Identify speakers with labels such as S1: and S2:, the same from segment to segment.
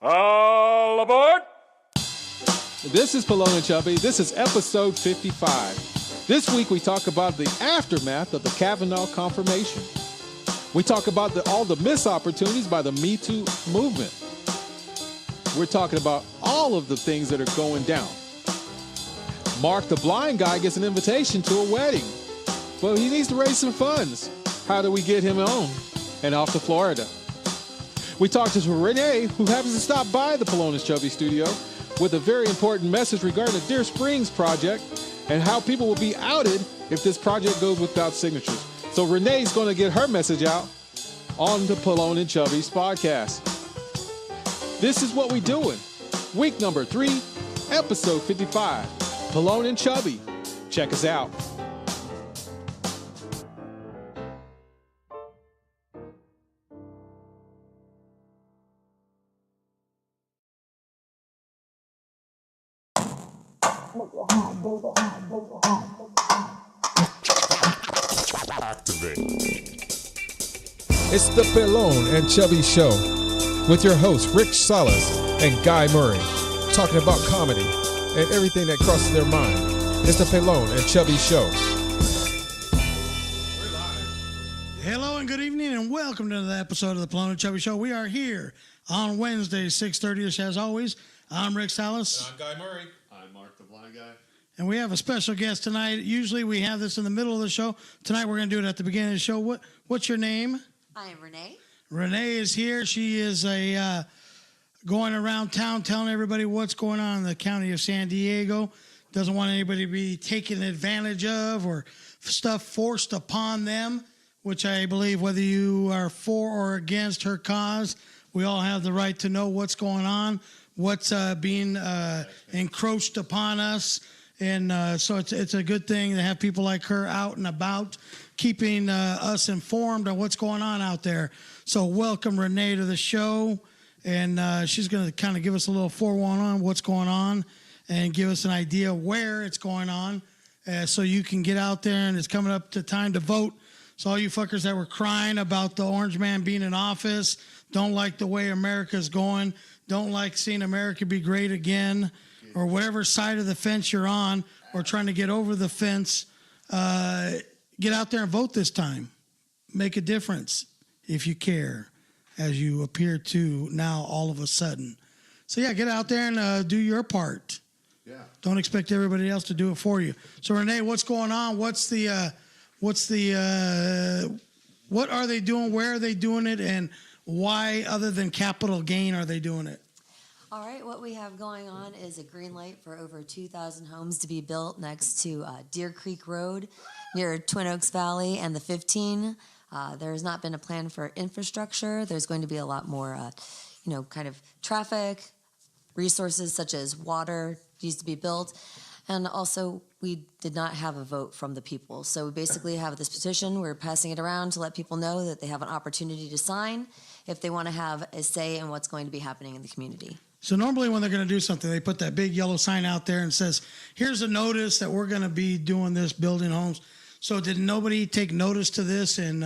S1: All aboard!
S2: This is Pelon and Chubby. This is episode 55. This week we talk about the aftermath of the Kavanaugh confirmation. We talk about all the missed opportunities by the Me Too movement. We're talking about all of the things that are going down. Mark the blind guy gets an invitation to a wedding, but he needs to raise some funds. How do we get him on and off to Florida? We talked to Renee, who happens to stop by the Pelon and Chubby studio with a very important message regarding the Deersprings Project and how people will be outed if this project goes without signatures. So Renee's going to get her message out on the Pelon and Chubby's podcast. This is what we're doing. Week number 3, episode 55. Pelon and Chubby. Check us out.
S1: Activate.
S3: It's the Pelon and Chubby Show with your hosts Rich Salas and Guy Murray, talking about comedy and everything that crosses their mind. It's the Pelon and Chubby Show.
S4: We're live. Hello and good evening and welcome to the episode of the Pelon and Chubby Show. We are here on Wednesday, 6:30ish as always. I'm Rick Salas.
S3: I'm Guy Murray.
S5: I'm Mark the Blind Guy.
S4: And we have a special guest tonight. Usually we have this in the middle of the show. Tonight we're going to do it at the beginning of the show. What's your name?
S6: I am Renee.
S4: Renee is here. She is going around town telling everybody what's going on in the county of San Diego. Doesn't want anybody to be taken advantage of or stuff forced upon them, which I believe whether you are for or against her cause, we all have the right to know what's going on, what's being encroached upon us. And so it's a good thing to have people like her out and about, keeping us informed on what's going on out there. So welcome Renee to the show, and she's going to kind of give us a little 411 on what's going on and give us an idea where it's going on, so you can get out there. And it's coming up to time to vote. So all you fuckers that were crying about the orange man being in office, don't like the way America's going, don't like seeing America be great again, or whatever side of the fence you're on, or trying to get over the fence, get out there and vote this time. Make a difference if you care, as you appear to now all of a sudden. So yeah, get out there and do your part.
S5: Yeah.
S4: Don't expect everybody else to do it for you. So Renee, what's going on? What are they doing? Where are they doing it? And why, other than capital gain, are they doing it?
S6: All right, what we have going on is a green light for over 2,000 homes to be built next to Deer Creek Road near Twin Oaks Valley and the 15. There has not been a plan for infrastructure. There's going to be a lot more, kind of traffic, resources such as water needs to be built. And also, we did not have a vote from the people. So we basically have this petition. We're passing it around to let people know that they have an opportunity to sign if they want to have a say in what's going to be happening in the community.
S4: So normally when they're going to do something, they put that big yellow sign out there and says, here's a notice that we're going to be doing this, building homes. So did nobody take notice to this and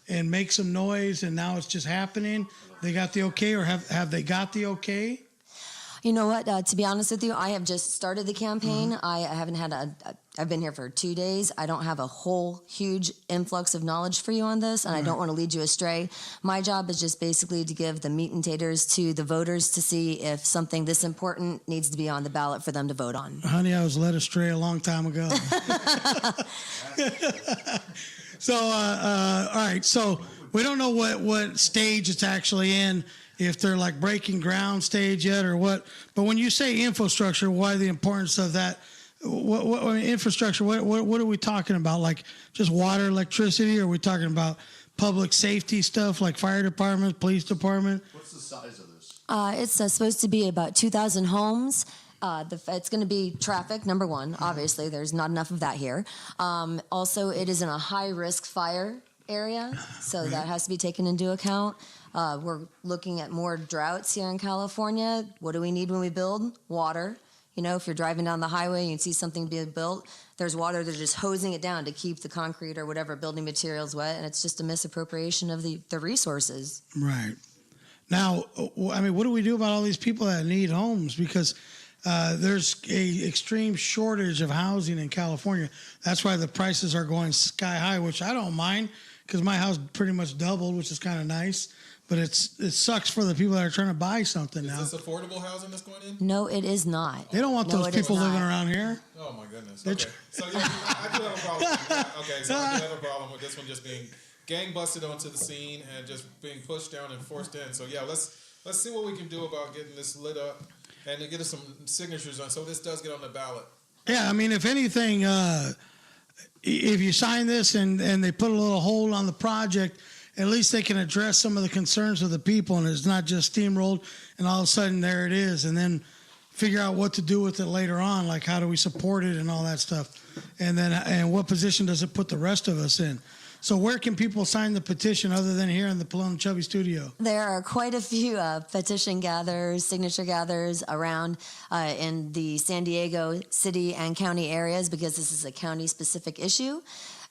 S4: make some noise, and now it's just happening? They got the okay, or have they got the okay?
S6: You know what? To be honest with you, I have just started the campaign. Mm-hmm. I haven't had I've been here for 2 days. I don't have a whole huge influx of knowledge for you on this, and I don't want to lead you astray. My job is just basically to give the meat and taters to the voters to see if something this important needs to be on the ballot for them to vote on.
S4: Honey, I was led astray a long time ago. So, all right. So we don't know what stage it's actually in, if they're like breaking ground stage yet or what. But when you say infrastructure, why the importance of that? What infrastructure? What are we talking about? Like just water, electricity? Or are we talking about public safety stuff like fire department, police department?
S5: What's the size of this?
S6: It's supposed to be about 2,000 homes. It's going to be traffic, number one. Obviously, there's not enough of that here. Also, it is in a high-risk fire area, so that has to be taken into account. We're looking at more droughts here in California. What do we need when we build? Water. You know, if you're driving down the highway and you see something being built, there's water, they're just hosing it down to keep the concrete or whatever building materials wet, and it's just a misappropriation of the resources.
S4: Right. Now, I mean, what do we do about all these people that need homes? Because there's a extreme shortage of housing in California. That's why the prices are going sky high, which I don't mind because my house pretty much doubled, which is kind of nice. But it sucks for the people that are trying to buy something now.
S3: Is this affordable housing that's going in?
S6: No, it is not.
S4: They don't want
S6: No,
S4: those
S6: it is
S4: people living
S6: not.
S4: around here.
S3: Oh my goodness. Okay. So yeah, I do have a problem. Okay, so I do have a problem with this one just being gang busted onto the scene and just being pushed down and forced in. So yeah, let's see what we can do about getting this lit up and to get us some signatures on so this does get on the ballot.
S4: Yeah, I mean, if anything, if you sign this and they put a little hold on the project, at least they can address some of the concerns of the people, and it's not just steamrolled and all of a sudden there it is, and then figure out what to do with it later on, like how do we support it and all that stuff, and what position does it put the rest of us in. So where can people sign the petition other than here in the Pelon and Chubby studio?
S6: There are quite a few petition gatherers, signature gatherers around in the San Diego city and county areas because this is a county-specific issue.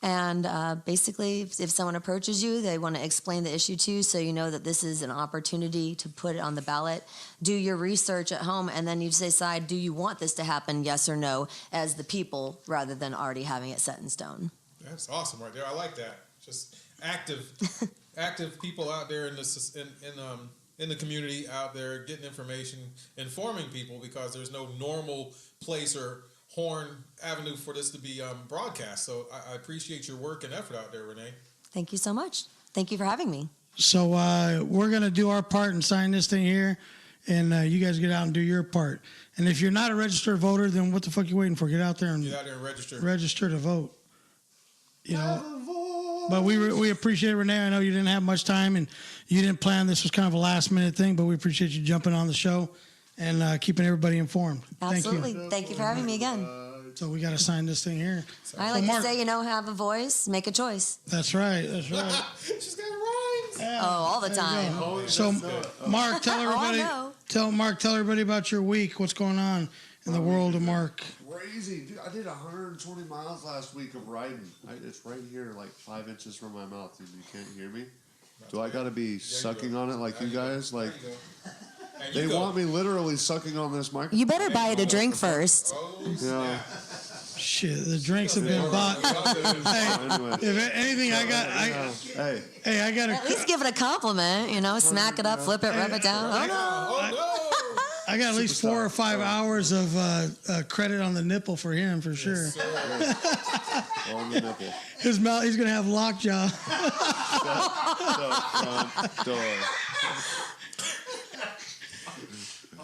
S6: And basically, if someone approaches you, they want to explain the issue to you so you know that this is an opportunity to put it on the ballot. Do your research at home, and then you decide, do you want this to happen, yes or no, as the people, rather than already having it set in stone.
S3: That's awesome right there. I like that. Just active people out there in the community out there getting information, informing people because there's no normal place or horn avenue for this to be broadcast. So I appreciate your work and effort out there, Renee.
S6: Thank you so much. Thank you for having me.
S4: So we're going to do our part and sign this thing here, and you guys get out and do your part. And if you're not a registered voter, then what the fuck are you waiting for? Get out there and
S3: register.
S4: Register to vote. You know, but we appreciate it, Renee. I know you didn't have much time and you didn't plan. This was kind of a last minute thing, but we appreciate you jumping on the show and keeping everybody informed.
S6: Absolutely.
S4: Thank you.
S6: Thank you for having me again.
S4: So we got to sign this thing here.
S6: I like to say, have a voice, make a choice.
S4: That's right. That's right.
S3: She's got rhymes.
S4: Yeah,
S6: all the time.
S4: So, Mark, tell everybody. Tell everybody about your week. What's going on in the world of Mark?
S5: Crazy, dude. I did 120 miles last week of riding. It's right here, like 5 inches from my mouth, dude. You can't hear me. Do I got to be sucking on it like you guys? Like they want me literally sucking on this microphone.
S6: You better buy it a drink first.
S5: Yeah.
S4: Shit, the drinks have been bought. Hey, if anything, I got to
S6: at least give it a compliment. Smack it up, flip it, rub it down. Oh no.
S4: I got at least 4 or 5 hours of credit on the nipple for him, for sure.
S5: On the nipple.
S4: His mouth, he's going to have lockjaw.
S5: Shut the front door.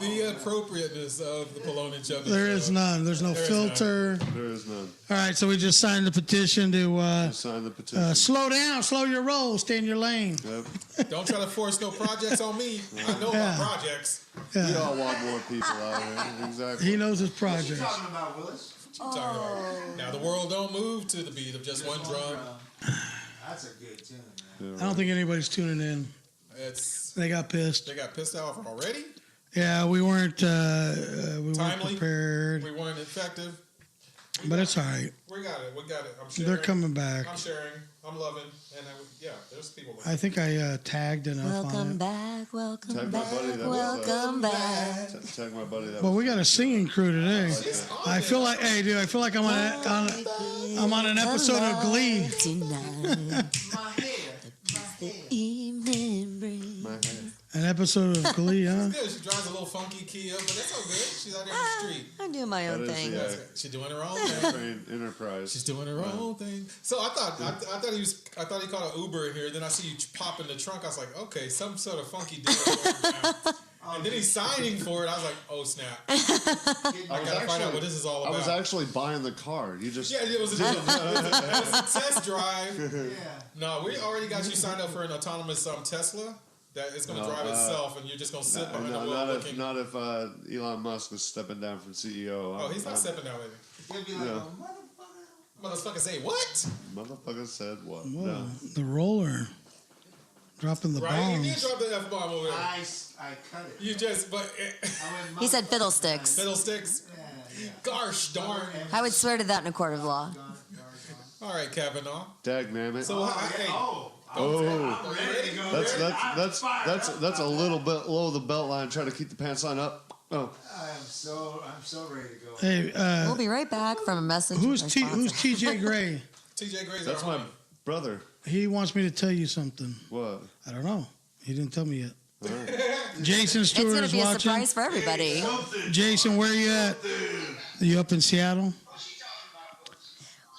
S3: The appropriateness of the Pelon and Chubby.
S4: There is none. There's no filter.
S5: There is none.
S4: All right, so we just signed the petition to
S5: Sign the petition.
S4: slow down, slow your roll, stay in your lane.
S5: Yep.
S3: Don't try to force no projects on me. I know about projects.
S5: We all want more people out here. Exactly.
S4: He knows his project.
S7: Talking about Willis?
S3: What you talking about? Now the world don't move to the beat of just one drum.
S7: That's a good tune, man.
S4: I don't think anybody's tuning in. They got pissed.
S3: They got pissed off already?
S4: Yeah, we weren't
S3: Timely.
S4: prepared.
S3: We weren't effective.
S4: But it's all right.
S3: We got it. I'm sharing.
S4: They're coming back.
S3: I'm sharing. I'm loving. And there's people like
S4: I think I tagged enough on
S6: Welcome
S4: it.
S6: back, welcome
S5: Tag my
S6: back,
S5: buddy that
S6: welcome back.
S5: Tag my buddy that
S4: Well,
S5: was
S4: we got a singing crew today. I feel like, hey, dude, I feel like I'm on an episode of Glee.
S6: Tonight,
S7: My head.
S6: the evening breeze.
S5: my head.
S4: An episode of Glee, huh?
S3: good. She drives a little funky Kia, but that's all good. She's out there in the street.
S6: I'm doing my own
S5: That is,
S6: thing.
S5: yeah.
S3: She's doing her own thing.
S5: Train Enterprise.
S3: She's doing her own thing. So I thought he called an Uber here. Then I see you pop in the trunk. I was like, okay, some sort of funky deal going down. And then he's signing for it. I was like, oh snap! I gotta find out what this is all about.
S5: I was actually buying the car. You just
S3: it was a test drive.
S7: Yeah.
S3: No, we already got you signed up for an autonomous Tesla that is going to drive itself, and you're just going to sit behind the wheel looking.
S5: Not if Elon Musk was stepping down from CEO.
S3: Oh, he's not stepping down, baby.
S7: He'll be like,
S5: Yeah.
S7: oh,
S3: Motherfucker say what?
S5: Motherfucker said what?
S4: Whoa,
S5: No.
S4: the roller. Dropping the
S3: Right? You did
S4: bombs.
S3: drop the F-bomb over there.
S7: I cut it.
S3: You just, but
S7: I went,
S6: He said fiddlesticks.
S3: fiddlesticks.
S7: Yeah.
S3: Gosh darn.
S6: I would swear to that in a court of law.
S3: All right, Kavanaugh.
S5: Dag, man.
S3: So, hey,
S5: Oh,
S7: Ready to go.
S5: that's a little bit below the belt line. Try to keep the pants line up. Oh,
S7: I'm so ready to go.
S4: Hey,
S6: We'll be right back from a message.
S4: who's
S6: from our sponsor.
S4: TJ Gray?
S3: TJ Gray's
S5: that's
S3: our
S5: my
S3: homie.
S5: brother.
S4: He wants me to tell you something.
S5: What?
S4: I don't know. He didn't tell me yet.
S5: All right.
S4: Jason
S6: It's
S4: Stewart
S6: going to
S4: is
S6: be a
S4: watching.
S6: surprise for everybody.
S4: Jason, where are you at? Are you up in Seattle?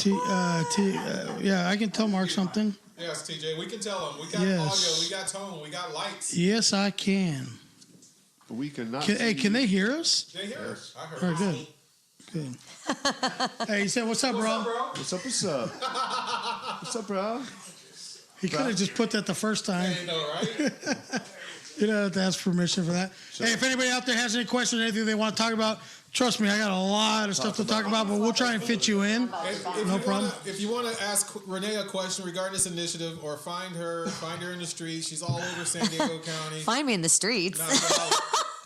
S4: Yeah, I can tell Mark something.
S3: Yes, TJ, we can tell him. We got
S4: Yes.
S3: audio, we got tone, we got lights.
S4: Yes, I can.
S5: We cannot.
S4: Can they hear us?
S3: They hear us. I heard.
S4: All right, good. Good. Hey, he said, "What's up, bro?"
S5: What's up? What's up? What's up, bro?
S4: He could have just put that the first time.
S3: You know, right?
S4: You don't have to ask permission for that. Hey, if anybody out there has any questions, anything they want to talk about, trust me, I got a lot of stuff to talk about, but we'll try and fit you in. No problem.
S3: If you want to ask Renee a question regarding this initiative, or find her in the street, she's all over San Diego County.
S6: Find me in the streets.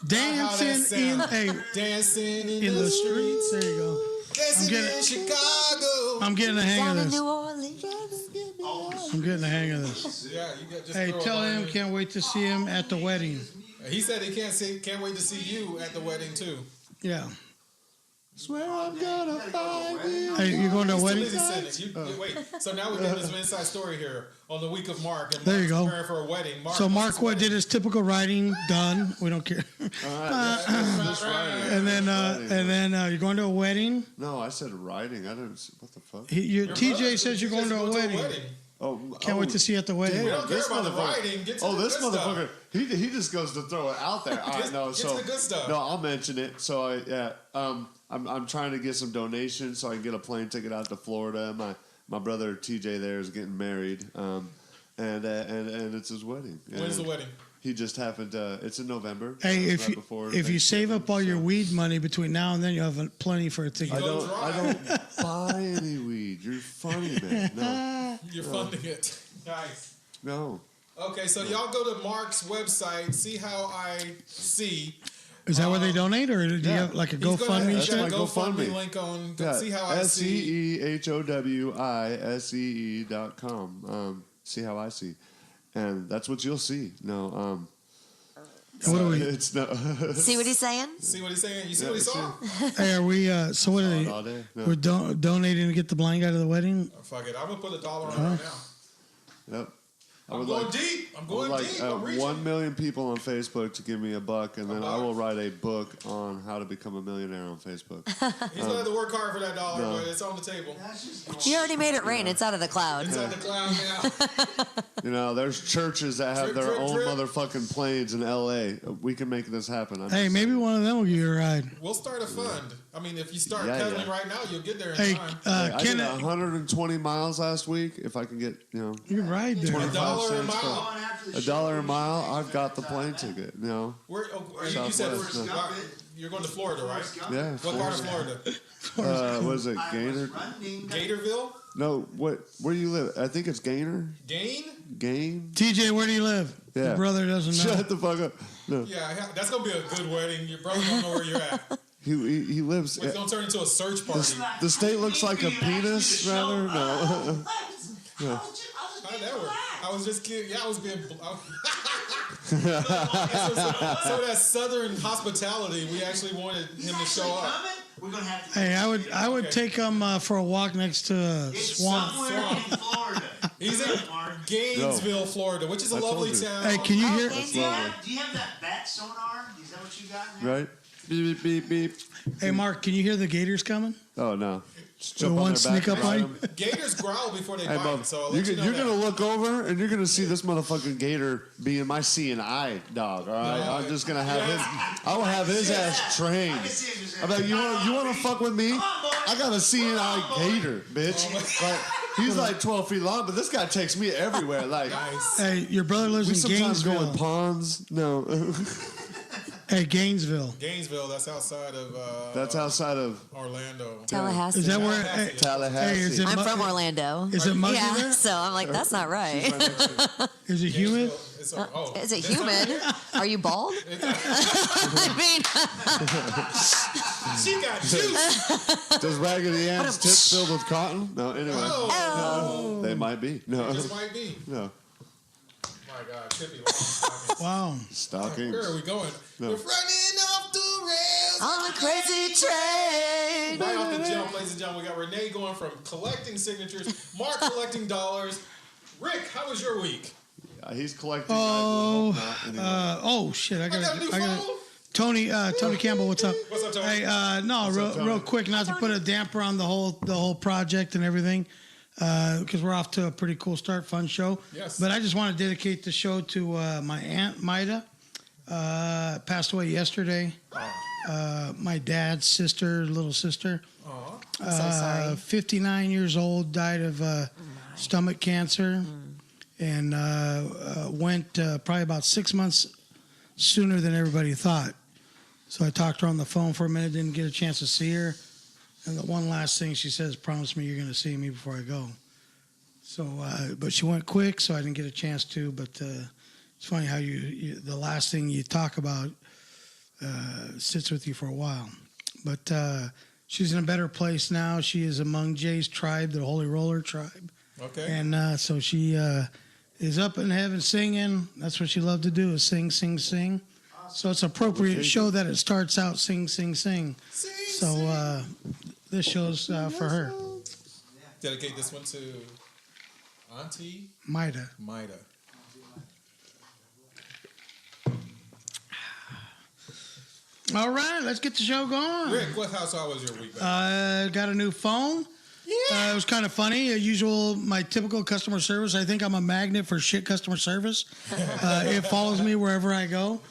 S4: Dancing
S3: Dancing
S4: in the streets. There you go.
S3: Dancing in Chicago.
S4: I'm getting the hang
S6: Down
S4: of
S6: in
S4: this.
S6: New Orleans.
S4: I'm getting the hang of this.
S3: Yeah, you got just
S4: Hey,
S3: throw a
S4: tell
S3: line
S4: him
S3: in.
S4: can't wait to see him at the wedding.
S3: He said he can't wait to see you at the wedding too.
S4: Yeah.
S5: Swear I'm gonna find you.
S4: Hey, you going to a
S3: Still
S4: wedding?
S3: busy sending. You wait. So now we're getting some inside story here on the week of Mark. And
S4: There you
S3: Mark's
S4: go.
S3: preparing for a wedding.
S4: So Mark did his typical writing done. We don't care.
S5: All right, this Friday.
S4: And then you're going to a wedding.
S5: No, I said riding. I didn't. What the fuck?
S4: TJ says you're going to a wedding.
S5: Oh,
S4: Can't wait to see you at the wedding.
S5: Damn,
S3: We don't care
S5: this
S3: about the
S5: motherfucker.
S3: riding. Get to
S5: Oh,
S3: the
S5: this
S3: good stuff.
S5: motherfucker. He just goes to throw it out there. All right, no,
S3: Get
S5: so
S3: to the good stuff.
S5: no, I'll mention it. So I'm trying to get some donations so I can get a plane ticket out to Florida. My brother TJ there is getting married, and it's his wedding.
S3: When's the
S5: And
S3: wedding?
S5: He just happened to. It's in November.
S4: Hey,
S5: right before
S4: if you save up all your
S5: so-
S4: weed money between now and then, you'll have plenty for a ticket.
S5: I
S3: Go
S5: don't buy any weed. You're funny, man. No,
S3: You're funding it. Nice.
S5: no.
S3: Okay, so y'all go to Mark's website, see how I see.
S4: Is that where they donate, or do you
S5: yeah.
S4: have like a
S3: He's gonna
S4: GoFundMe
S3: have
S5: That's
S4: shit?
S5: my
S3: a GoFundMe
S5: GoFundMe.
S3: link on
S5: Yeah,
S3: see how I see.
S5: SEEHOWISEE.com. See how I see, and that's what you'll see. No,
S4: What are we?
S5: it's no.
S6: See what he's saying?
S3: See what he's saying? You see
S5: Yeah,
S3: what he saw?
S4: Hey, are we? So what are
S5: all
S4: they?
S5: day. No.
S4: We're donating to get the blind guy to the wedding.
S3: Oh, fuck it. I'm going to put $1 on it right now.
S5: Yep. I
S3: I'm
S5: would
S3: going
S5: like,
S3: deep. I'm
S5: I would
S3: going
S5: like
S3: deep. I'm reaching.
S5: 1 million people on Facebook to give me $1, and then I
S3: $1?
S5: will write a book on how to become a millionaire on Facebook.
S3: He's going to have to work hard for that $1,
S5: no.
S3: but it's on the table.
S6: You already made it rain. It's out of the
S3: It's
S6: clouds.
S3: on the cloud now.
S5: You know, there's churches that have
S3: Drip,
S5: their
S3: drip,
S5: own
S3: drip.
S5: motherfucking planes in LA. We can make this happen. I'm
S4: Hey,
S5: just
S4: maybe
S5: saying.
S4: one of them will give you a ride.
S3: We'll start a fund. I mean, if you start
S5: Yeah,
S3: pedaling
S5: yeah.
S3: right now, you'll get there in
S4: Hey,
S3: time.
S5: I did
S4: Kenneth,
S5: 120 miles last week. If I can get,
S4: you can ride there.
S3: $1 a
S5: 25 cents
S3: mile.
S5: $1 a mile, I've got the plane ticket. You know,
S3: Where, you said
S5: Southwest, no.
S3: you're going to Florida, right?
S5: yeah.
S3: What part of Florida?
S5: Was it Gaynor?
S3: Gatorville?
S5: No, what? Where do you live? I think it's Gaynor.
S3: Gain?
S5: Gain.
S4: TJ, where do you live?
S5: Yeah.
S4: Your brother doesn't know.
S5: Shut the fuck up. No,
S3: Yeah, that's going to be a good wedding. Your brother don't know where you're at.
S5: he lives.
S3: It's going to turn into a search party.
S5: The state looks like a penis, rather. No.
S3: How'd that work? I was just kidding. Yeah, I was being. So that southern hospitality, we actually wanted him to show up.
S7: We're gonna have to.
S4: Hey, I would take him for a walk next to a
S7: It's
S4: swamp.
S7: somewhere in Florida.
S3: He's in
S7: Mark.
S3: Gainesville, Florida, which is a
S5: I told
S3: lovely
S5: you.
S3: town.
S4: Hey, can you hear?
S6: Gainesville?
S7: Do you have that bat sonar? Is that what you got in there?
S5: Right. Beep beep beep.
S4: Hey, Mark, can you hear the gators coming?
S5: Oh no. Just
S4: The
S5: jump on
S4: one
S5: their back
S4: sneak up
S5: and
S4: on
S5: ride
S4: you?
S5: 'em.
S3: Gators growl before they
S5: Hey,
S3: bite,
S5: Bub,
S3: so I'll let you know
S5: you're
S3: that.
S5: gonna look over and you're gonna see this motherfucking gator being my seeing eye dog. All right,
S3: No,
S5: I'm just gonna have
S3: yeah.
S5: his. I will have his ass trained. I'm like, you wanna fuck with me? I got a seeing eye gator, bitch. Like, he's like 12 feet long, but this guy takes me everywhere. Like,
S3: Nice.
S4: Hey, your brother lives
S5: we
S4: in
S5: sometimes go in
S4: Gainesville.
S5: ponds. No,
S4: Hey, Gainesville.
S3: Gainesville, that's outside of
S5: that's outside of
S3: Orlando.
S6: Tallahassee.
S4: Is that where? Hey,
S5: Tallahassee.
S4: hey, is it
S6: I'm
S4: mu-
S6: from Orlando.
S4: Is it muggy
S6: Yeah,
S4: there?
S6: so I'm like, that's not right.
S4: Is it humid?
S3: Gainesville, it's
S6: Is it humid? Are you bald? I mean,
S3: She got juice.
S5: Does Raggedy Ann's tits filled with cotton? No, anyway.
S3: Oh,
S5: They might be. No,
S3: this might be.
S5: no.
S3: my God, Tippy, stockings.
S4: Wow.
S5: Stockings.
S3: Where are we going?
S5: No.
S3: We're running off the rails
S6: On a crazy train.
S3: Right off the jump, ladies and gentlemen, we got Renee going from collecting signatures, Mark collecting dollars. Rick, how was your week?
S5: He's collecting.
S4: Shit! I
S3: I got a new phone.
S4: Tony Campbell, what's up?
S3: What's up, Tony?
S4: Hey, real quick, not to put a damper on the whole project and everything, because we're off to a pretty cool start, fun show.
S3: Yes.
S4: But I just want to dedicate the show to my aunt Maida, passed away yesterday. My dad's little sister.
S3: Aw.
S6: I'm so sorry.
S4: 59 years old, died of stomach cancer, and went probably about 6 months sooner than everybody thought. So I talked to her on the phone for a minute, didn't get a chance to see her. And the one last thing she says, promise me you're going to see me before I go. So, but she went quick, so I didn't get a chance to. But it's funny how you the last thing you talk about sits with you for a while. But she's in a better place now. She is among Jay's tribe, the Holy Roller tribe.
S3: Okay.
S4: And so she is up in heaven singing. That's what she loved to do, is sing, sing, sing. So it's appropriate to show that it starts out sing, sing, sing. So this show's for her.
S3: Dedicate this one to Auntie
S4: Maida.
S3: Maida.
S4: All right, let's get the show going.
S3: Rick, how was your week? Man?
S4: Got a new phone. Yeah. It was kind of funny. My typical customer service. I think I'm a magnet for shit customer service. It follows me wherever I go.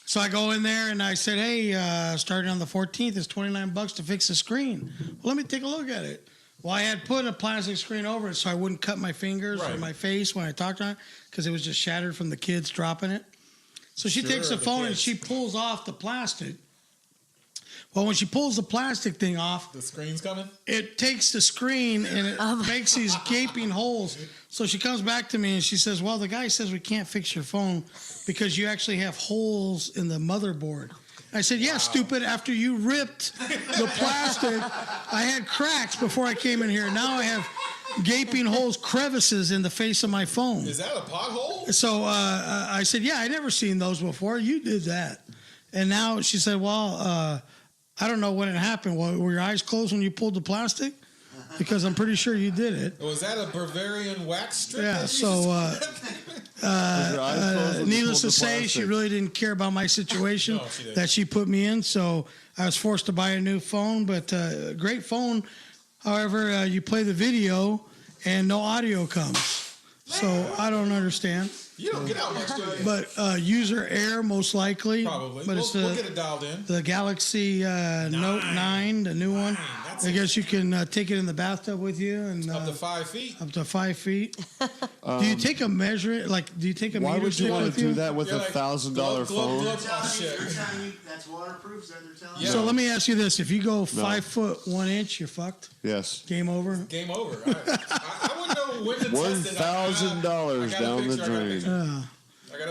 S4: So I go in there and I said, hey, starting on the 14th, it's $29 to fix the screen. Well, let me take a look at it. Well, I had put a plastic screen over it so I wouldn't cut my fingers or my face when I talked on it, because it was just shattered from the kids dropping it. So she takes the phone and she pulls off the plastic. Well, when she pulls the plastic thing off,
S3: the screen's coming?
S4: It takes the screen and it makes these gaping holes. So she comes back to me and she says, well, the guy says we can't fix your phone because you actually have holes in the motherboard. I said, yeah, stupid. After you ripped the plastic, I had cracks before I came in here. Now I have gaping holes, crevices in the face of my phone.
S3: Is that a pothole?
S4: So I said, yeah, I never seen those before. You did that. And now she said, well, I don't know when it happened. Were your eyes closed when you pulled the plastic? Because I'm pretty sure you did it.
S3: Was that a Bavarian wax strip?
S4: Yeah, so needless to say, she really didn't care about my situation that she put me in. So I was forced to buy a new phone, but great phone. However, you play the video and no audio comes. So I don't understand.
S3: You don't get out much, do you?
S4: But user error, most likely.
S3: Probably.
S4: But
S3: we'll get it dialed in.
S4: The Galaxy Note 9, the new one. I guess you can take it in the bathtub with you. And
S3: up to 5 feet.
S4: Up to 5 feet. Do you take a measure? Do you take a meter?
S5: Why would you want to do that with
S3: You're
S5: $1,000 phone?
S7: That's waterproof, is that they're telling you?
S4: So let me ask you this. If you go 5 foot 1 inch, you're fucked?
S5: Yes.
S4: Game over?
S3: Game over. I wouldn't know when to test it.
S5: $1,000 down the drain.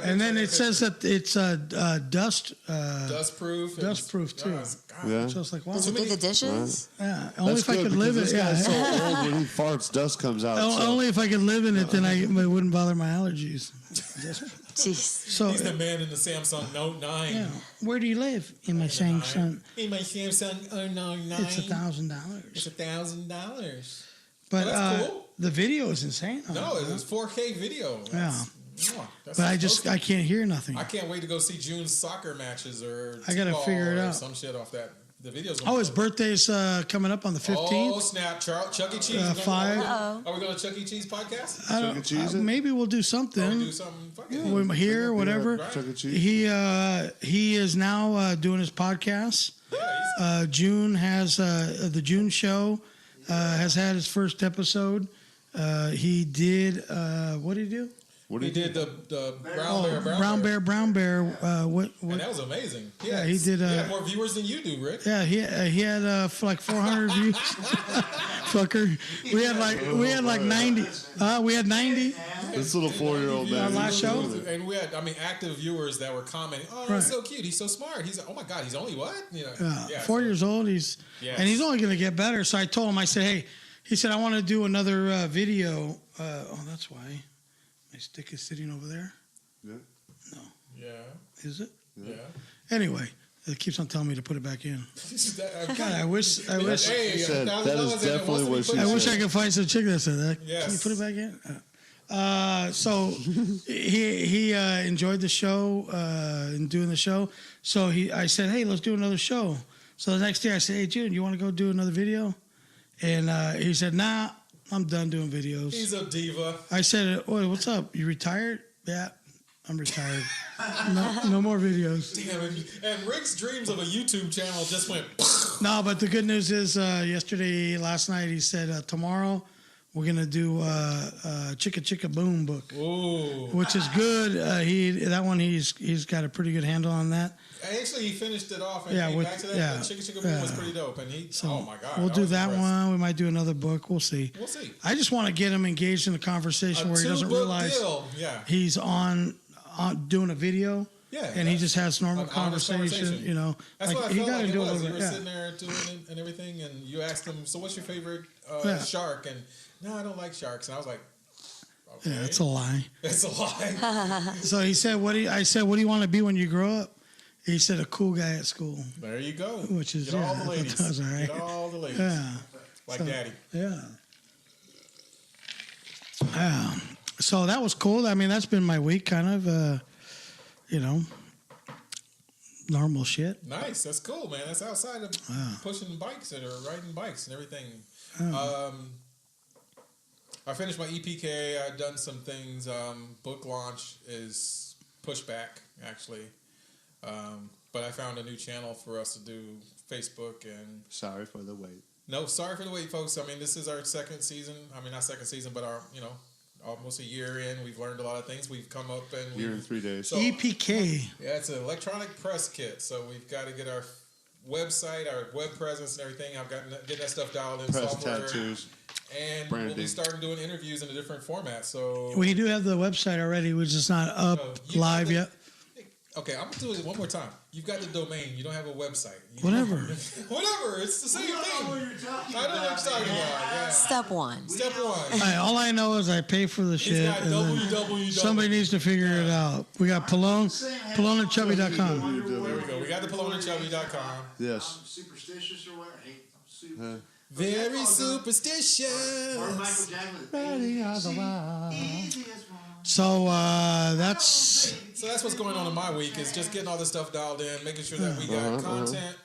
S4: And then it says that it's
S3: dustproof.
S4: Dustproof too.
S5: Yeah.
S4: So it's like, wow.
S6: Does it do the dishes?
S4: Yeah. Only
S5: That's
S4: if I
S5: good
S4: could live in it.
S5: this guy's so old when he farts, dust comes out.
S4: Only if I could live in it, then it wouldn't bother my allergies.
S6: Jeez.
S4: So
S3: he's the man in the Samsung Note 9.
S4: Yeah. Where do you live? In my Samsung.
S3: In my Samsung Note 9.
S4: It's $1,000.
S3: It's $1,000.
S4: But
S3: that's cool.
S4: The video is insane.
S3: No, it's 4K video.
S4: But I can't hear nothing.
S3: I can't wait to go see June's soccer matches or
S4: I gotta figure it out.
S3: Some shit off that. The video's
S4: his birthday's coming up on the 15th.
S3: Oh snap! Chuck E. Cheese.
S4: 5.
S3: Are we going to Chuck E. Cheese podcast?
S5: Chuck E. Cheese?
S4: Maybe we'll do something.
S3: We'll do something fucking
S4: here, whatever.
S3: Right.
S5: Chuck E. Cheese.
S4: He is now doing his podcast.
S3: Yeah,
S4: June has the June show has had his first episode. He did what did he do?
S3: He did the
S4: Brown Bear. What?
S3: And that was amazing.
S4: Yeah, he did.
S3: He had more viewers than you do, Rick.
S4: Yeah, he had like 400 views. Fucker. We had like 90. We had 90.
S5: This little 4-year-old man.
S4: Our last show.
S3: And we had, active viewers that were commenting. Oh, he's so cute. He's so smart. He's oh my god. He's only what?
S4: 4 years old. And he's only going to get better. So I told him. I said, hey. He said, I want to do another video. That's why. My stick is sitting over there.
S3: Yeah.
S4: Is it?
S3: Yeah.
S4: Anyway, it keeps on telling me to put it back in. God, I wish.
S3: Hey,
S5: that is definitely what she
S4: I
S5: said.
S4: wish I could find some chick that said that.
S3: Yes.
S4: Can you put it back in? So he enjoyed the show and doing the show. So I said, hey, let's do another show. So the next day I said, hey, June, you want to go do another video? And he said, nah, I'm done doing videos.
S3: He's a diva.
S4: I said, oh, what's up? You retired? Yeah, I'm retired. No more videos.
S3: Damn it. And Rick's dreams of a YouTube channel just went.
S4: No, but the good news is last night, he said tomorrow we're going to do Chicka Chicka Boom book.
S3: Ooh.
S4: Which is good. He's got a pretty good handle on that.
S3: Actually, he finished it off and came back to that.
S4: Yeah,
S3: The Chicka Chicka Boom was pretty dope. And oh my God.
S4: We'll do
S3: was
S4: that
S3: impressed.
S4: one. We might do another book. We'll see.
S3: We'll see.
S4: I just want to get him engaged in a conversation where he doesn't
S3: two-book
S4: realize
S3: deal. Yeah.
S4: he's on doing a video.
S3: Yeah,
S4: and he just has normal
S3: an honest conversation.
S4: You know,
S3: That's what I
S4: he
S3: felt
S4: got
S3: like
S4: to
S3: it
S4: do a
S3: was.
S4: little
S3: You
S4: bit.
S3: were sitting there doing it and everything, and you asked him, so what's your favorite shark? And no, I don't like sharks. And I was like, okay.
S4: Yeah, it's a lie.
S3: It's a lie.
S4: So he said, I said, what do you want to be when you grow up? He said, a cool guy at school.
S3: There you go.
S4: Which is,
S3: Get all the ladies.
S4: That's all right.
S3: Get all the ladies.
S4: Yeah.
S3: Like daddy.
S4: Yeah. So that was cool. I mean, that's been my week, kind of, normal shit.
S3: Nice. That's cool, man. That's outside of pushing bikes or riding bikes and everything. I finished my EPK. I've done some things. Book launch is pushed back, actually. But I found a new channel for us to do Facebook and...
S5: Sorry for the wait.
S3: No, sorry for the wait, folks. I mean, this is our second season. I mean, not second season, but our, almost a year in. We've learned a lot of things. We've come up and...
S5: Year and 3 days.
S3: So,
S4: EPK.
S3: Yeah, it's an electronic press kit. So we've got to get our website, our web presence and everything. I've got getting that stuff dialed in.
S5: Press
S3: software.
S5: tattoos.
S3: And
S5: branding.
S3: we'll be starting doing interviews in a different format. So
S4: We do have the website already, which is not up live yet.
S3: Okay, I'm gonna do it one more time. You've got the domain. You don't have a website.
S4: Whatever.
S3: Whatever. It's the same thing.
S7: I know what you're talking
S3: I know what you're talking about. Yeah.
S6: Step one.
S3: Step one.
S4: Hey, all I know is I pay for the
S3: He's
S4: shit.
S3: got
S4: And then
S3: www.
S4: somebody needs to figure it out. We got PelonandChubby.com.
S3: There we go. We got the PelonandChubby.com.
S5: Yes.
S7: I'm superstitious or what? Hey, I'm super.
S3: Very superstitious.
S7: Or Michael Jackson. Easiest one.
S4: So that's
S3: So that's what's going on in my week is just getting all this stuff dialed in, making sure that we got content,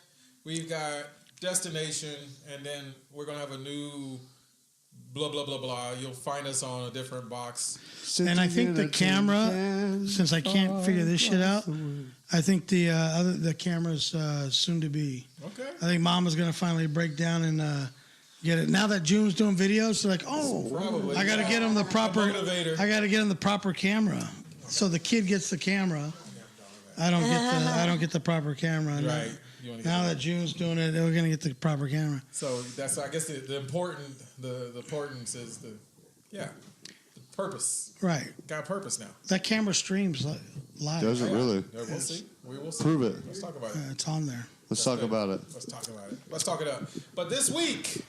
S3: we've got destination, and then we're gonna have a new blah blah blah blah. You'll find us on a different box.
S4: and I think the camera, since I can't figure this shit out, I think the camera's soon to be.
S3: Okay.
S4: I think Mama's gonna finally break down and get it. Now that June's doing videos, they're like, oh,
S3: Probably.
S4: I gotta get him the proper.
S3: motivator.
S4: I gotta get him the proper camera. So the kid gets the camera. I don't get the proper camera.
S3: Right. You wanna get
S4: Now
S3: that.
S4: that June's doing it, we're gonna get the proper camera.
S3: So that's I guess the importance is the purpose.
S4: Right.
S3: Got a purpose now.
S4: That camera streams live.
S5: Does it really?
S3: Yeah, we'll see. We will see.
S5: Prove it.
S3: Let's talk about it.
S4: It's on there.
S5: Let's talk about it.
S3: Let's talk about it. Let's talk it up. But this week,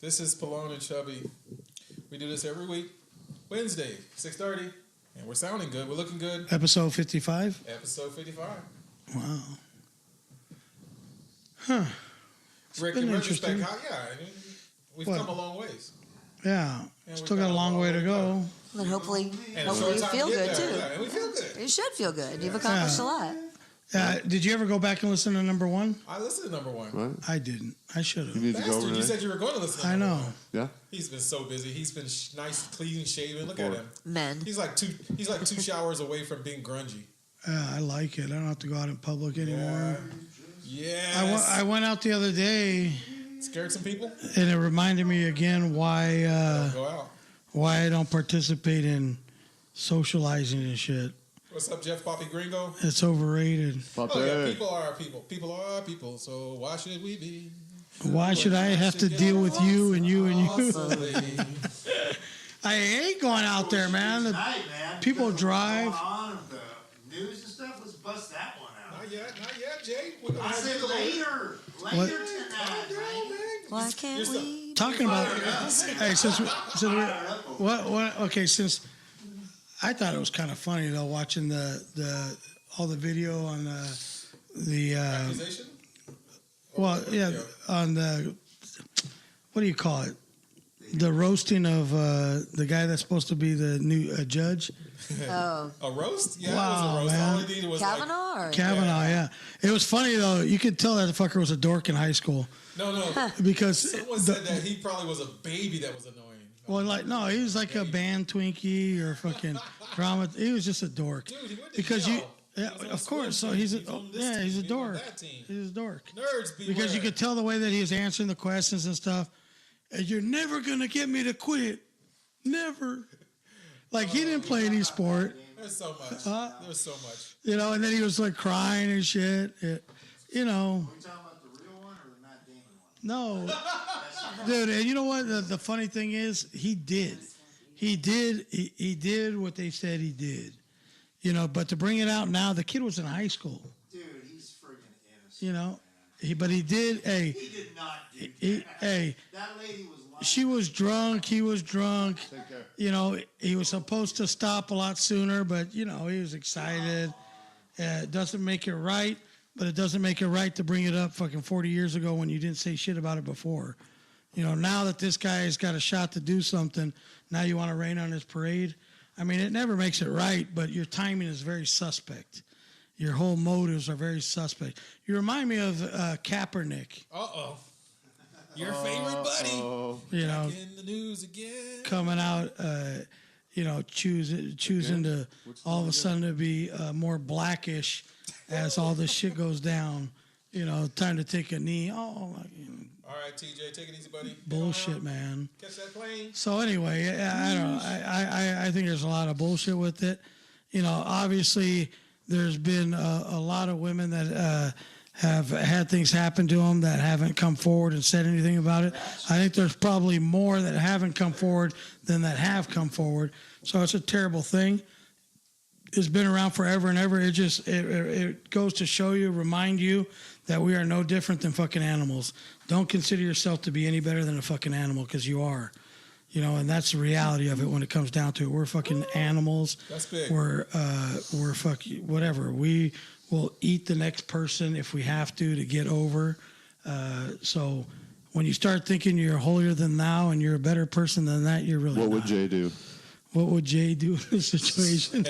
S3: this is Pelon and Chubby. We do this every week, Wednesday, 6:30, and we're sounding good. We're looking good.
S4: Episode 55.
S3: Episode 55.
S4: Wow. Huh.
S3: Rick,
S4: been
S3: in retrospect,
S4: interesting.
S3: we've
S4: What?
S3: come a long ways.
S4: Yeah.
S3: Yeah,
S4: Still
S3: we've
S4: got a long way to go.
S6: Then hopefully
S3: And
S6: you
S3: short time
S6: feel
S3: to get
S6: good
S3: there.
S6: too.
S3: Yeah, and we feel good.
S6: You should feel good. You've accomplished a lot.
S4: Did you ever go back and listen to number one?
S3: I listened to number one.
S5: Right?
S4: I didn't. I should
S5: You
S4: have.
S5: need to go
S3: Bastard,
S5: over
S3: you
S5: there.
S3: said you were going to listen to
S4: I
S3: number
S4: know.
S3: one.
S5: Yeah.
S3: He's been so busy. He's been nice, clean shaven. Look at him.
S6: Men.
S3: He's like two showers away from being grungy.
S4: I like it. I don't have to go out in public anymore.
S3: Yeah.
S4: I went out the other day,
S3: Scared some people?
S4: and it reminded me again why
S3: Go out.
S4: I don't participate in socializing and shit.
S3: What's up, Jeff Poppy Gringo?
S4: It's overrated.
S5: Pop
S3: Oh, yeah,
S5: there.
S3: people are people. People are people, so why should we be?
S4: Why should I have to deal with you and you and you?
S3: Awesomely.
S4: I hate going out there, man.
S7: Tonight, man.
S4: People
S7: because of what's
S4: drive.
S7: going on with the news and stuff. Let's bust that one out.
S3: Not yet, Jay. We're gonna
S7: I
S3: have
S7: said
S3: you
S7: later.
S4: What?
S7: Later tonight, man.
S6: Why can't we?
S4: Talking about, hey, since we, what, okay, since I thought it was kind of funny though, watching all the video on the
S3: Accusation?
S4: well, yeah, on the, what do you call it? The roasting of the guy that's supposed to be the new judge.
S6: Oh,
S3: A roast? Yeah,
S4: Wow,
S3: it was a roast.
S4: man.
S3: All he needed was
S6: Kavanaugh? Or?
S4: Kavanaugh, yeah. It was funny though. You could tell that the fucker was a dork in high school
S3: no.
S4: because
S3: Someone said that he probably was a baby that was annoying.
S4: well, like no, he was like a band Twinkie or fucking drama. He was just a dork.
S3: Dude, he went to
S4: Because
S3: Yale.
S4: you, yeah,
S3: He's on
S4: of
S3: the
S4: course.
S3: swim
S4: So
S3: team.
S4: he's a,
S3: He's on this
S4: yeah,
S3: team.
S4: he's a
S3: He's on
S4: dork.
S3: that team.
S4: He's a dork.
S3: Nerds beware.
S4: Because you could tell the way that he was answering the questions and stuff. And you're never gonna get me to quit, never. Like he didn't play any sport,
S3: There's so much. There's so much.
S4: you know. And then he was like crying and shit. You know,
S7: We talking about the real one or the Matt Damon one?
S4: no, dude. And you know what? The funny thing is, he did what they said he did. You know, but to bring it out now, the kid was in high school.
S7: Dude, he's friggin' innocent.
S4: You know, but he did. Hey,
S7: He did not do that.
S4: hey,
S7: That lady was lying.
S4: she was drunk. He was drunk.
S5: Take care.
S4: You know, he was supposed to stop a lot sooner, but you know, he was excited. It doesn't make it right, but it doesn't make it right to bring it up fucking 40 years ago when you didn't say shit about it before. You know, now that this guy has got a shot to do something, now you want to rain on his parade. I mean, it never makes it right, but your timing is very suspect. Your whole motives are very suspect. You remind me of Kaepernick.
S3: Uh-oh. Your favorite buddy.
S4: You know,
S3: In the news again.
S4: coming out, you know, choosing to all of a sudden to be more blackish as all this shit goes down. You know, time to take a knee. Oh,
S3: All right, TJ, take it easy, buddy.
S4: bullshit, man.
S3: Catch that plane.
S4: So anyway, I don't know. I think there's a lot of bullshit with it. You know, obviously there's been a lot of women that have had things happen to them that haven't come forward and said anything about it. I think there's probably more that haven't come forward than that have come forward. So it's a terrible thing. It's been around forever and ever. It goes to show you, remind you that we are no different than fucking animals. Don't consider yourself to be any better than a fucking animal, because you are. You know, and that's the reality of it when it comes down to it. We're fucking animals.
S3: That's big.
S4: We're fucking whatever. We will eat the next person if we have to get over. So when you start thinking you're holier than thou and you're a better person than that, you're really
S5: What would
S4: not.
S5: Jay do?
S4: What would Jay do in this situation?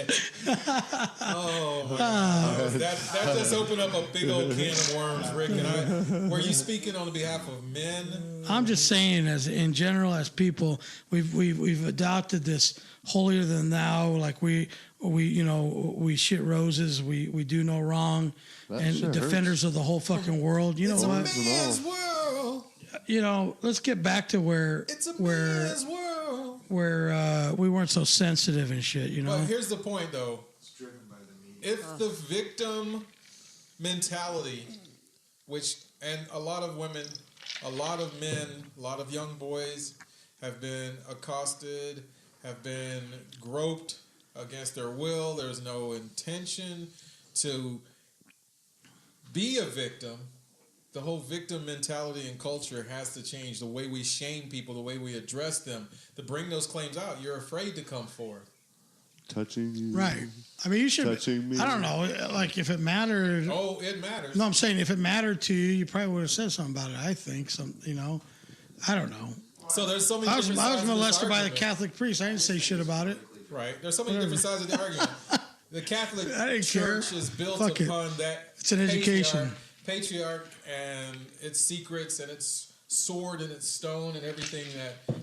S3: Oh, my God. That just opened up a big old can of worms, Rick. And were you speaking on behalf of men?
S4: I'm just saying, as in general, as people, we've adopted this holier than thou, like we shit roses, we do no wrong,
S5: That
S4: and
S5: sure
S4: defenders of the whole fucking world. You know
S3: It's a
S4: what?
S3: man's world.
S4: You know, let's get back to where
S3: It's a man's world.
S4: we weren't so sensitive and shit. You know,
S3: But here's the point, though.
S7: It's driven by the media.
S3: If the victim mentality, and a lot of women, a lot of men, a lot of young boys have been accosted, have been groped against their will. There's no intention to be a victim. The whole victim mentality and culture has to change. The way we shame people, the way we address them, to bring those claims out. You're afraid to come forth.
S5: Touching you.
S4: right? I mean, you should.
S5: Touching me.
S4: I don't know. Like, if it mattered.
S3: Oh, it matters.
S4: No, I'm saying if it mattered to you, you probably would have said something about it. I think you know, I don't know.
S3: So there's so many
S4: I was
S3: different sides of this
S4: molested by the
S3: argument.
S4: Catholic priest. I didn't say shit about it.
S3: Right. There's so many different sides of the argument. The Catholic
S4: I didn't care.
S3: Church is built
S4: Fuck it.
S3: upon that.
S4: It's an education.
S3: Patriarch and its secrets and its sword and its stone and everything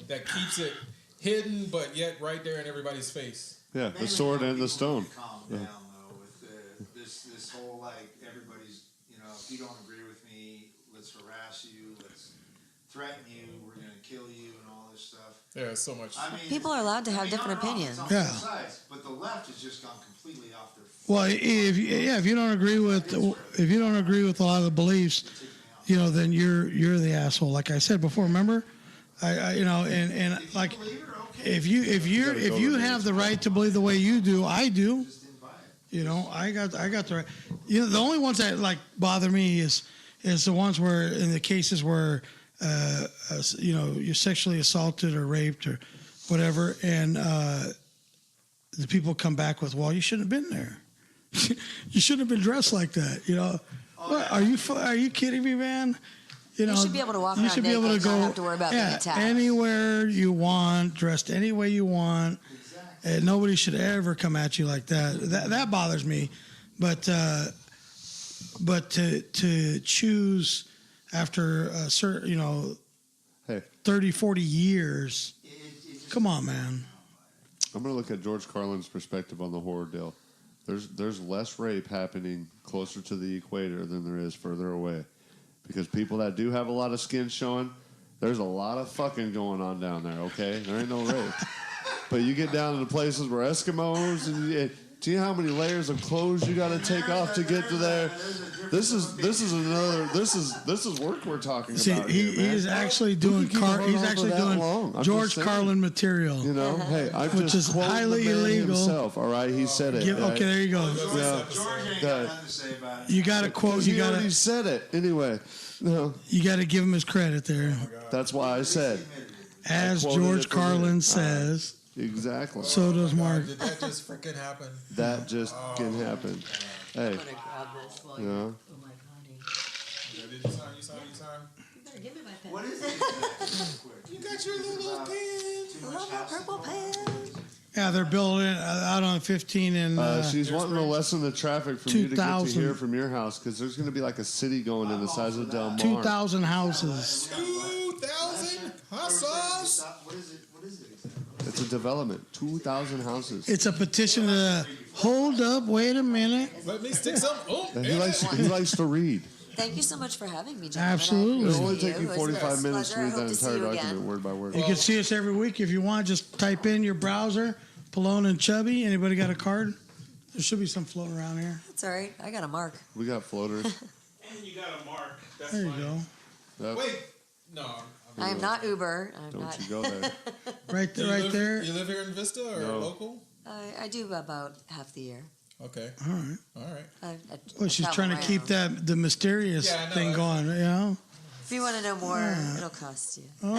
S3: that keeps it hidden, but yet right there in everybody's face.
S5: Yeah,
S7: Mainly
S5: the sword
S7: want
S5: and the
S7: people
S5: stone.
S7: to calm down though with this whole like everybody's, you know, if you don't agree with me, let's harass you, let's threaten you, we're gonna kill you and all this stuff.
S3: There's so much.
S7: I mean,
S6: People are allowed to have different
S7: don't get me wrong,
S6: opinions.
S7: it's on
S4: Yeah.
S7: both sides, but the left has just gone completely off their
S4: Well, if you don't agree with a lot of the beliefs, you know, then you're the asshole. Like I said before, remember, I you know, and like if you have the right to believe the way you do, I do. You know, I got the right. You know, the only ones that like bother me is the ones where in the cases where you know, you're sexually assaulted or raped or whatever, and the people come back with, well, you shouldn't have been there. You shouldn't have been dressed like that. You know, what, are you kidding me, man? You know,
S6: you should be able to walk
S4: you
S6: around
S4: should be
S6: naked
S4: able to
S6: and
S4: go
S6: not have to worry about being attacked.
S4: anywhere you want, dressed any way you want. Exactly. And nobody should ever come at you like that. That bothers me. But to choose after a certain, 30, 40 years, come on, man.
S5: I'm going to look at George Carlin's perspective on the horror deal. There's less rape happening closer to the equator than there is further away. Because people that do have a lot of skin showing, there's a lot of fucking going on down there, okay? There ain't no rape. But you get down to the places where Eskimos, and do you know how many layers of clothes you got to take off to get to there? This is work we're talking about.
S4: He is actually doing George Carlin material.
S5: You know, hey, I'm
S4: which
S5: just
S4: is
S5: quoting
S4: highly
S5: the man
S4: illegal.
S5: Himself, all right, he said it. Right?
S4: Okay, there you go.
S7: George ain't got nothing to say about it.
S4: You got to quote.
S5: He already said it. Anyway, no.
S4: You got to give him his credit there.
S5: That's why I said.
S4: As George Carlin says.
S5: Exactly.
S4: So does Mark.
S3: Did that just freaking happen?
S5: That just can happen. Hey.
S6: I'm gonna grab this while
S5: Yeah.
S6: you're. Oh my god.
S3: Did you sign?
S6: You better give me my pen.
S7: What is it?
S3: You got your little pen.
S6: I love my purple pen.
S4: Yeah, they're building out on 15 and.
S5: She's wanting to lessen the traffic from you to get to
S4: 2,000.
S5: here from your house because there's going to be like a city going in the size of Del Mar.
S4: 2,000 houses.
S3: 2,000 houses.
S7: What is it exactly?
S5: It's a development. 2,000 houses.
S4: It's a petition to hold up. Wait a minute.
S3: Let me stick some.
S5: And he likes to read.
S6: Thank you so much for having me, gentlemen.
S4: Absolutely.
S5: It'll only
S6: Appreciate
S5: take you
S6: It was a
S5: 45 minutes to
S6: pleasure. I
S5: read
S6: hope
S5: that
S6: to see
S5: entire
S6: you
S5: document
S6: again.
S5: word by word.
S4: You can see us every week if you want. Just type in your browser, Pelon and Chubby. Anybody got a card? There should be some floating around here.
S6: That's all right. I got a mark.
S5: We got floaters.
S3: And you got a mark. That's
S4: There you
S3: fine.
S4: go.
S5: Yep.
S3: Wait. No.
S6: I am not Uber. I'm
S5: Don't
S6: not.
S5: you go there.
S4: Right
S3: You
S4: there, right
S3: live,
S4: there.
S3: You live here in Vista or
S5: No.
S3: local?
S6: I do about half the year.
S3: Okay.
S4: All right.
S3: All right.
S4: Well, she's trying to keep the mysterious
S3: Yeah, I know.
S4: thing going. You know.
S6: If you want to know more, it'll cost you.
S4: Oh,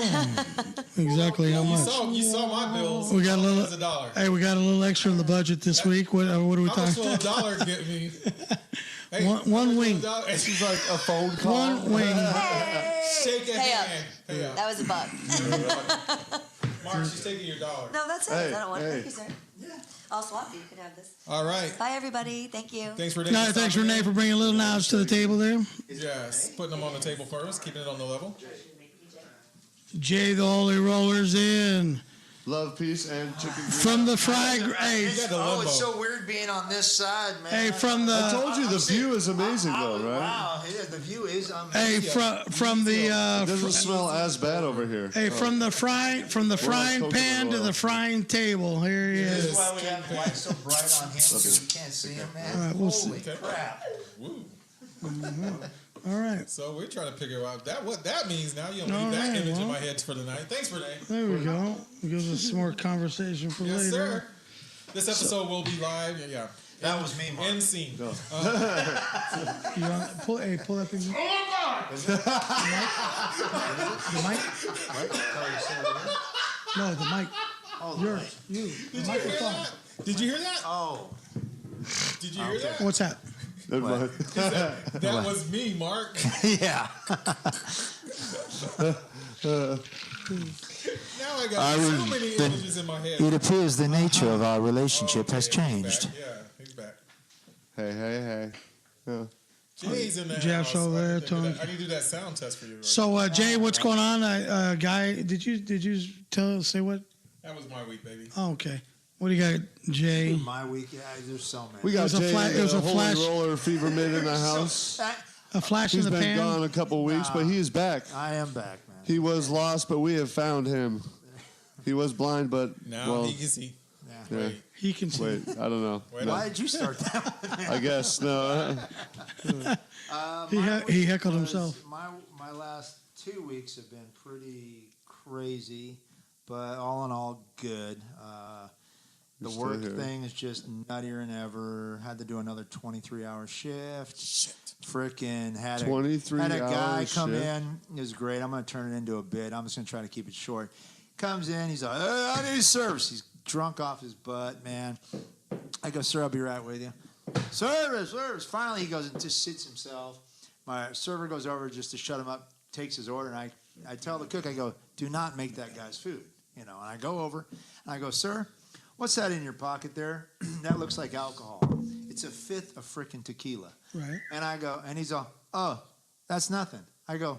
S4: exactly how
S3: You
S4: much?
S3: saw my bills.
S4: We got a little.
S3: It's $1.
S4: Hey, we got a little extra in the budget this week. What are we
S3: How much
S4: talking?
S3: will $1 get me? Hey,
S4: One wing.
S3: This
S5: She's like a phone call.
S4: One wing.
S3: Shake a
S6: Pay up.
S3: hand. Pay up.
S6: That was a buck.
S3: Mark, she's taking your $1.
S6: No, that's it.
S5: Hey,
S6: I don't want it.
S5: hey.
S6: Thank you, sir. I'll swap you. You can have this.
S3: All right.
S6: Bye, everybody. Thank you.
S3: Thanks for
S4: No, thanks,
S3: stopping
S4: Renee,
S3: in.
S4: for bringing a little knowledge to the table there.
S3: Yes, putting them on the table first, keeping it on the level.
S4: Jay, the Holy Rollers in.
S5: Love, peace, and chicken grease.
S4: From the fry. Hey,
S3: You got the
S7: Oh,
S3: limbo.
S7: it's so weird being on this side, man.
S4: hey, from the.
S5: I told you the view is amazing, though, right?
S7: Wow, yeah, the view is amazing.
S4: Hey, from the.
S5: It doesn't smell as bad over here.
S4: Hey, from the frying
S5: coconut
S4: pan to
S5: oil.
S4: the frying table. Here he
S7: This
S4: is.
S7: is why we have the light so bright on him, because we can't see him, man.
S4: All right, we'll
S7: Holy
S4: see.
S7: crap.
S3: Woo.
S4: All right,
S3: So we're trying to figure out what that means now. You don't
S4: All
S3: leave that
S4: right,
S3: image in
S4: well.
S3: my head for the night. Thanks, Renee.
S4: there we go. Gives us some more conversation for
S3: Yes,
S4: later.
S3: sir. This episode will be live. Yeah.
S7: That was me, Mark.
S3: End scene.
S4: You want pull that thing? The mic? No, the mic. Yours. You. The
S3: Did you hear
S4: microphone.
S3: that? Did you hear that?
S7: Oh,
S3: Did you hear that?
S4: What's that?
S5: Never mind.
S3: That was me, Mark.
S7: yeah.
S3: Now I got so many images in my head.
S8: It appears the nature of our relationship has
S3: Okay, he's
S8: changed.
S3: back. Yeah, he's back.
S5: Hey. Yeah.
S3: Jay's in there.
S4: Jeff's over there, Tony.
S3: I need to do that sound test for you. Right?
S4: So, Jay, what's going on? Guy, did you say what?
S3: That was my week, baby.
S4: Oh, okay. What do you got, Jay?
S7: My week, yeah, there's so many.
S5: We got
S4: was a
S5: Jay,
S4: it was
S5: the
S4: a
S5: Holy
S4: flash-
S5: Roller Fever Mid in the house.
S4: A flash
S5: He's
S4: in the
S5: been
S4: pan.
S5: gone a couple weeks, but he is back.
S7: I am back, man.
S5: He was lost, but we have found him. He was blind, but
S3: Now
S5: well,
S3: he can see.
S7: Yeah.
S5: yeah.
S4: He can see.
S5: Wait, I don't know.
S3: Wait,
S5: No,
S7: Why did you start that one?
S5: I guess no.
S4: He heckled himself.
S7: My last 2 weeks have been pretty crazy, but all in all, good. The
S5: You're
S7: work
S5: still here.
S7: thing is just nuttier than ever. Had to do another 23-hour shift.
S3: Shit.
S7: Frickin' had a
S5: 23
S7: guy
S5: hours
S7: come
S5: shift?
S7: in. It was great. I'm going to turn it into a bit. I'm just going to try to keep it short. Comes in. He's like, I need service. He's
S9: drunk off his butt, man. I go, sir, I'll be right with you. Service. Finally, he goes and just sits himself. My server goes over just to shut him up, takes his order, and I tell the cook, I go, do not make that guy's food. And I go over, and I go, sir, what's that in your pocket there? That looks like alcohol. It's a fifth of frickin' tequila.
S4: Right.
S9: And I go, and he's all, oh, that's nothing. I go,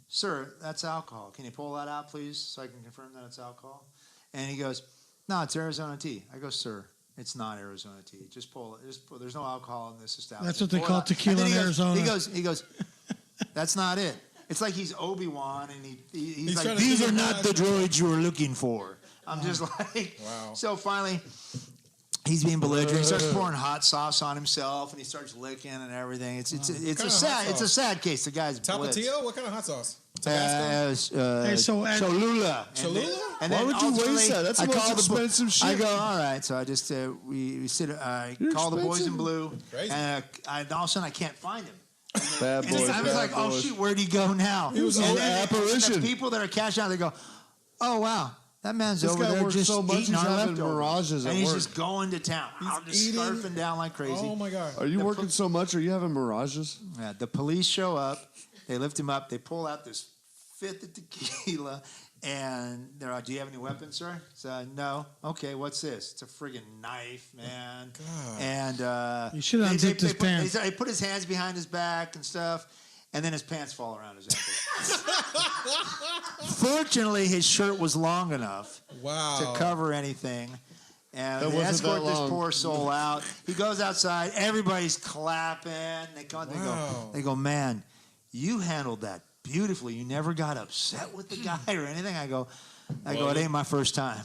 S9: sir, that's alcohol. Can you pull that out, please, so I can confirm that it's alcohol? And he goes, no, it's Arizona tea. I go, sir, it's not Arizona tea. Just pull it. There's no alcohol in this establishment.
S4: That's what they call tequila in Arizona.
S9: He goes, that's not it. It's like he's Obi-Wan, and he's like,
S3: trying to
S9: these
S3: keep
S9: are
S3: it
S9: not the
S3: national.
S9: droids you were looking for. I'm just like,
S3: wow.
S9: So finally, he's being belligerent. He starts pouring hot sauce on himself, and he starts licking and everything. It's a sad case. The guy's blitzed.
S3: Tapatio? What kind of hot sauce? Tabasco?
S9: Cholula.
S3: Cholula?
S9: And
S5: Why
S9: then
S5: would you
S9: ultimately,
S5: waste that? That's the
S9: I
S5: most
S9: call
S5: expensive shit.
S9: I go, all right. So I just we sit. I call the boys in blue,
S3: Crazy.
S9: and all of a sudden I can't find him.
S5: Bad
S9: And
S5: boys.
S9: I was
S5: bad
S9: like, oh
S5: boys.
S9: shoot, where'd he go now?
S5: He was
S9: And
S5: an
S9: then
S5: apparition.
S9: The people that are cashing out, they go, oh wow, that man's
S5: This
S9: over
S5: guy
S9: there
S5: works
S9: just
S5: so much,
S9: eating
S5: he's
S9: our
S5: having
S9: leftovers,
S5: mirages at
S9: and he's
S5: work.
S9: just going to town. I'm just
S3: eating-
S9: scarfing down like crazy.
S3: Oh my God.
S5: Are you working so much? Are you having mirages?
S9: Yeah, the police show up. They lift him up. They pull out this fifth of tequila, and they're like, "Do you have any weapons, sir?" So no. Okay, what's this? It's a friggin' knife, man.
S3: God.
S9: And
S4: You should have unzipped his pants.
S9: They put his hands behind his back and stuff, and then his pants fall around his ankles. Fortunately, his shirt was long enough
S3: Wow.
S9: to cover anything. And
S5: That
S9: they
S5: wasn't
S9: escort
S5: that
S9: this
S5: long.
S9: poor soul out. He goes outside. Everybody's clapping.
S3: Wow.
S9: They go, man, you handled that beautifully. You never got upset with the guy or anything. I go, it ain't my first time.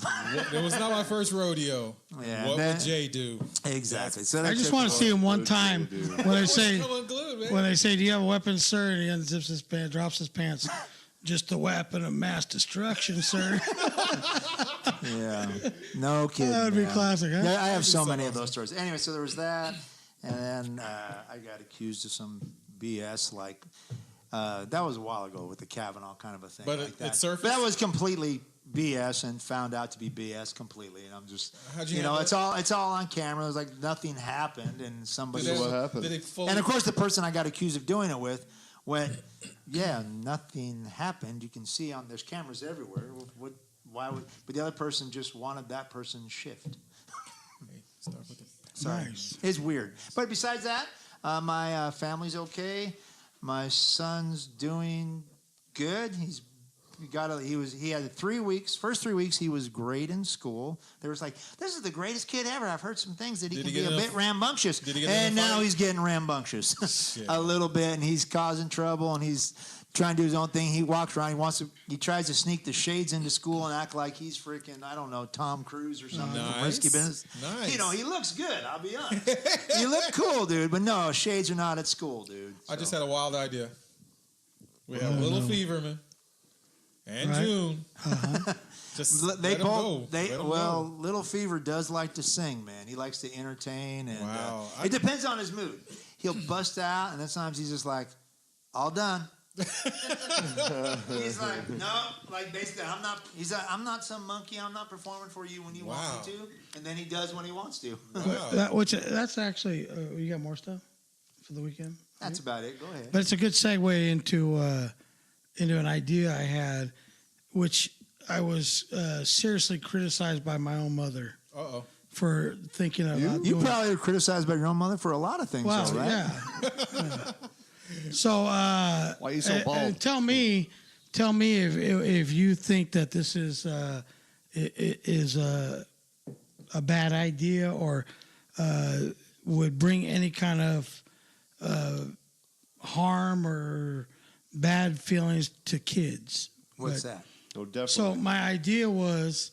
S3: It was not my first rodeo.
S9: Yeah,
S3: What
S9: that-
S3: would Jay do?
S9: Exactly. So
S4: I
S9: that
S4: just
S9: took-
S4: want to see him one time when they say,
S3: Come unglued, man.
S4: when they say, "Do you have a weapon, sir?" and he unzips his pants, drops his pants. Just a weapon of mass destruction, sir.
S9: Yeah. No kidding.
S4: That would be
S9: man.
S4: classic, huh?
S9: Yeah, I have so many of those stories. Anyway, so there was that, and then I got accused of some BS like that was a while ago with the Kavanaugh kind of a thing.
S3: But
S9: like
S3: it
S9: that.
S3: surfaced?
S9: That was completely BS and found out to be BS completely. And I'm just,
S3: How'd you
S9: you know,
S3: handle
S9: it's all on camera. It was like nothing happened, and somebody.
S3: Did they-
S5: what happened?
S3: Did they fully,
S9: And of course, the person I got accused of doing it with went, "Yeah, nothing happened. You can see there's cameras everywhere. Why would?" But the other person just wanted that person's shift.
S3: Start with it.
S9: Sorry.
S4: Nice.
S9: It's weird. But besides that, my family's okay. My son's doing good. He had 3 weeks. First 3 weeks, he was great in school. There was like, this is the greatest kid ever. I've heard some things that he
S3: Did
S9: can
S3: he
S9: be
S3: get
S9: a
S3: in a-
S9: bit rambunctious.
S3: Did he get in
S9: And
S3: a
S9: now
S3: fight?
S9: he's getting rambunctious
S3: Shit.
S9: a little bit, and he's causing trouble, and he's trying to do his own thing. He walks around. He tries to sneak the shades into school and act like he's freaking, I don't know, Tom Cruise or something. from Risky
S3: Nice.
S9: Business.
S3: Nice.
S9: You know, he looks good. I'll be honest. You look cool, dude. But no, shades are not at school, dude.
S3: I just
S9: So.
S3: had a wild idea. We have Little Feverman and
S4: Right.
S3: June. Just
S9: They
S3: let 'em
S9: both.
S3: go.
S9: They
S3: Let 'em
S9: well,
S3: go.
S9: Little Fever does like to sing, man. He likes to entertain, and
S3: Wow.
S9: it depends on his mood. He'll bust out, and then sometimes he's just like, "All done." He's like, "No," like basically, I'm not. He's like, "I'm not some monkey. I'm not performing for you when you
S3: Wow.
S9: want me to," and then he does when he wants to.
S3: Wow.
S4: That's actually, you got more stuff for the weekend?
S9: That's about it. Go ahead.
S4: But it's a good segue into an idea I had, which I was seriously criticized by my own mother
S3: Uh-oh.
S4: for thinking about
S9: You
S4: doing.
S9: probably are criticized by your own mother for a lot of things,
S4: Well,
S9: though, right?
S4: yeah. So,
S5: Why are you so bald?
S4: tell me if you think that this is a bad idea or would bring any kind of harm or bad feelings to kids.
S9: What's
S4: But-
S9: that?
S5: Oh, definitely.
S4: So my idea was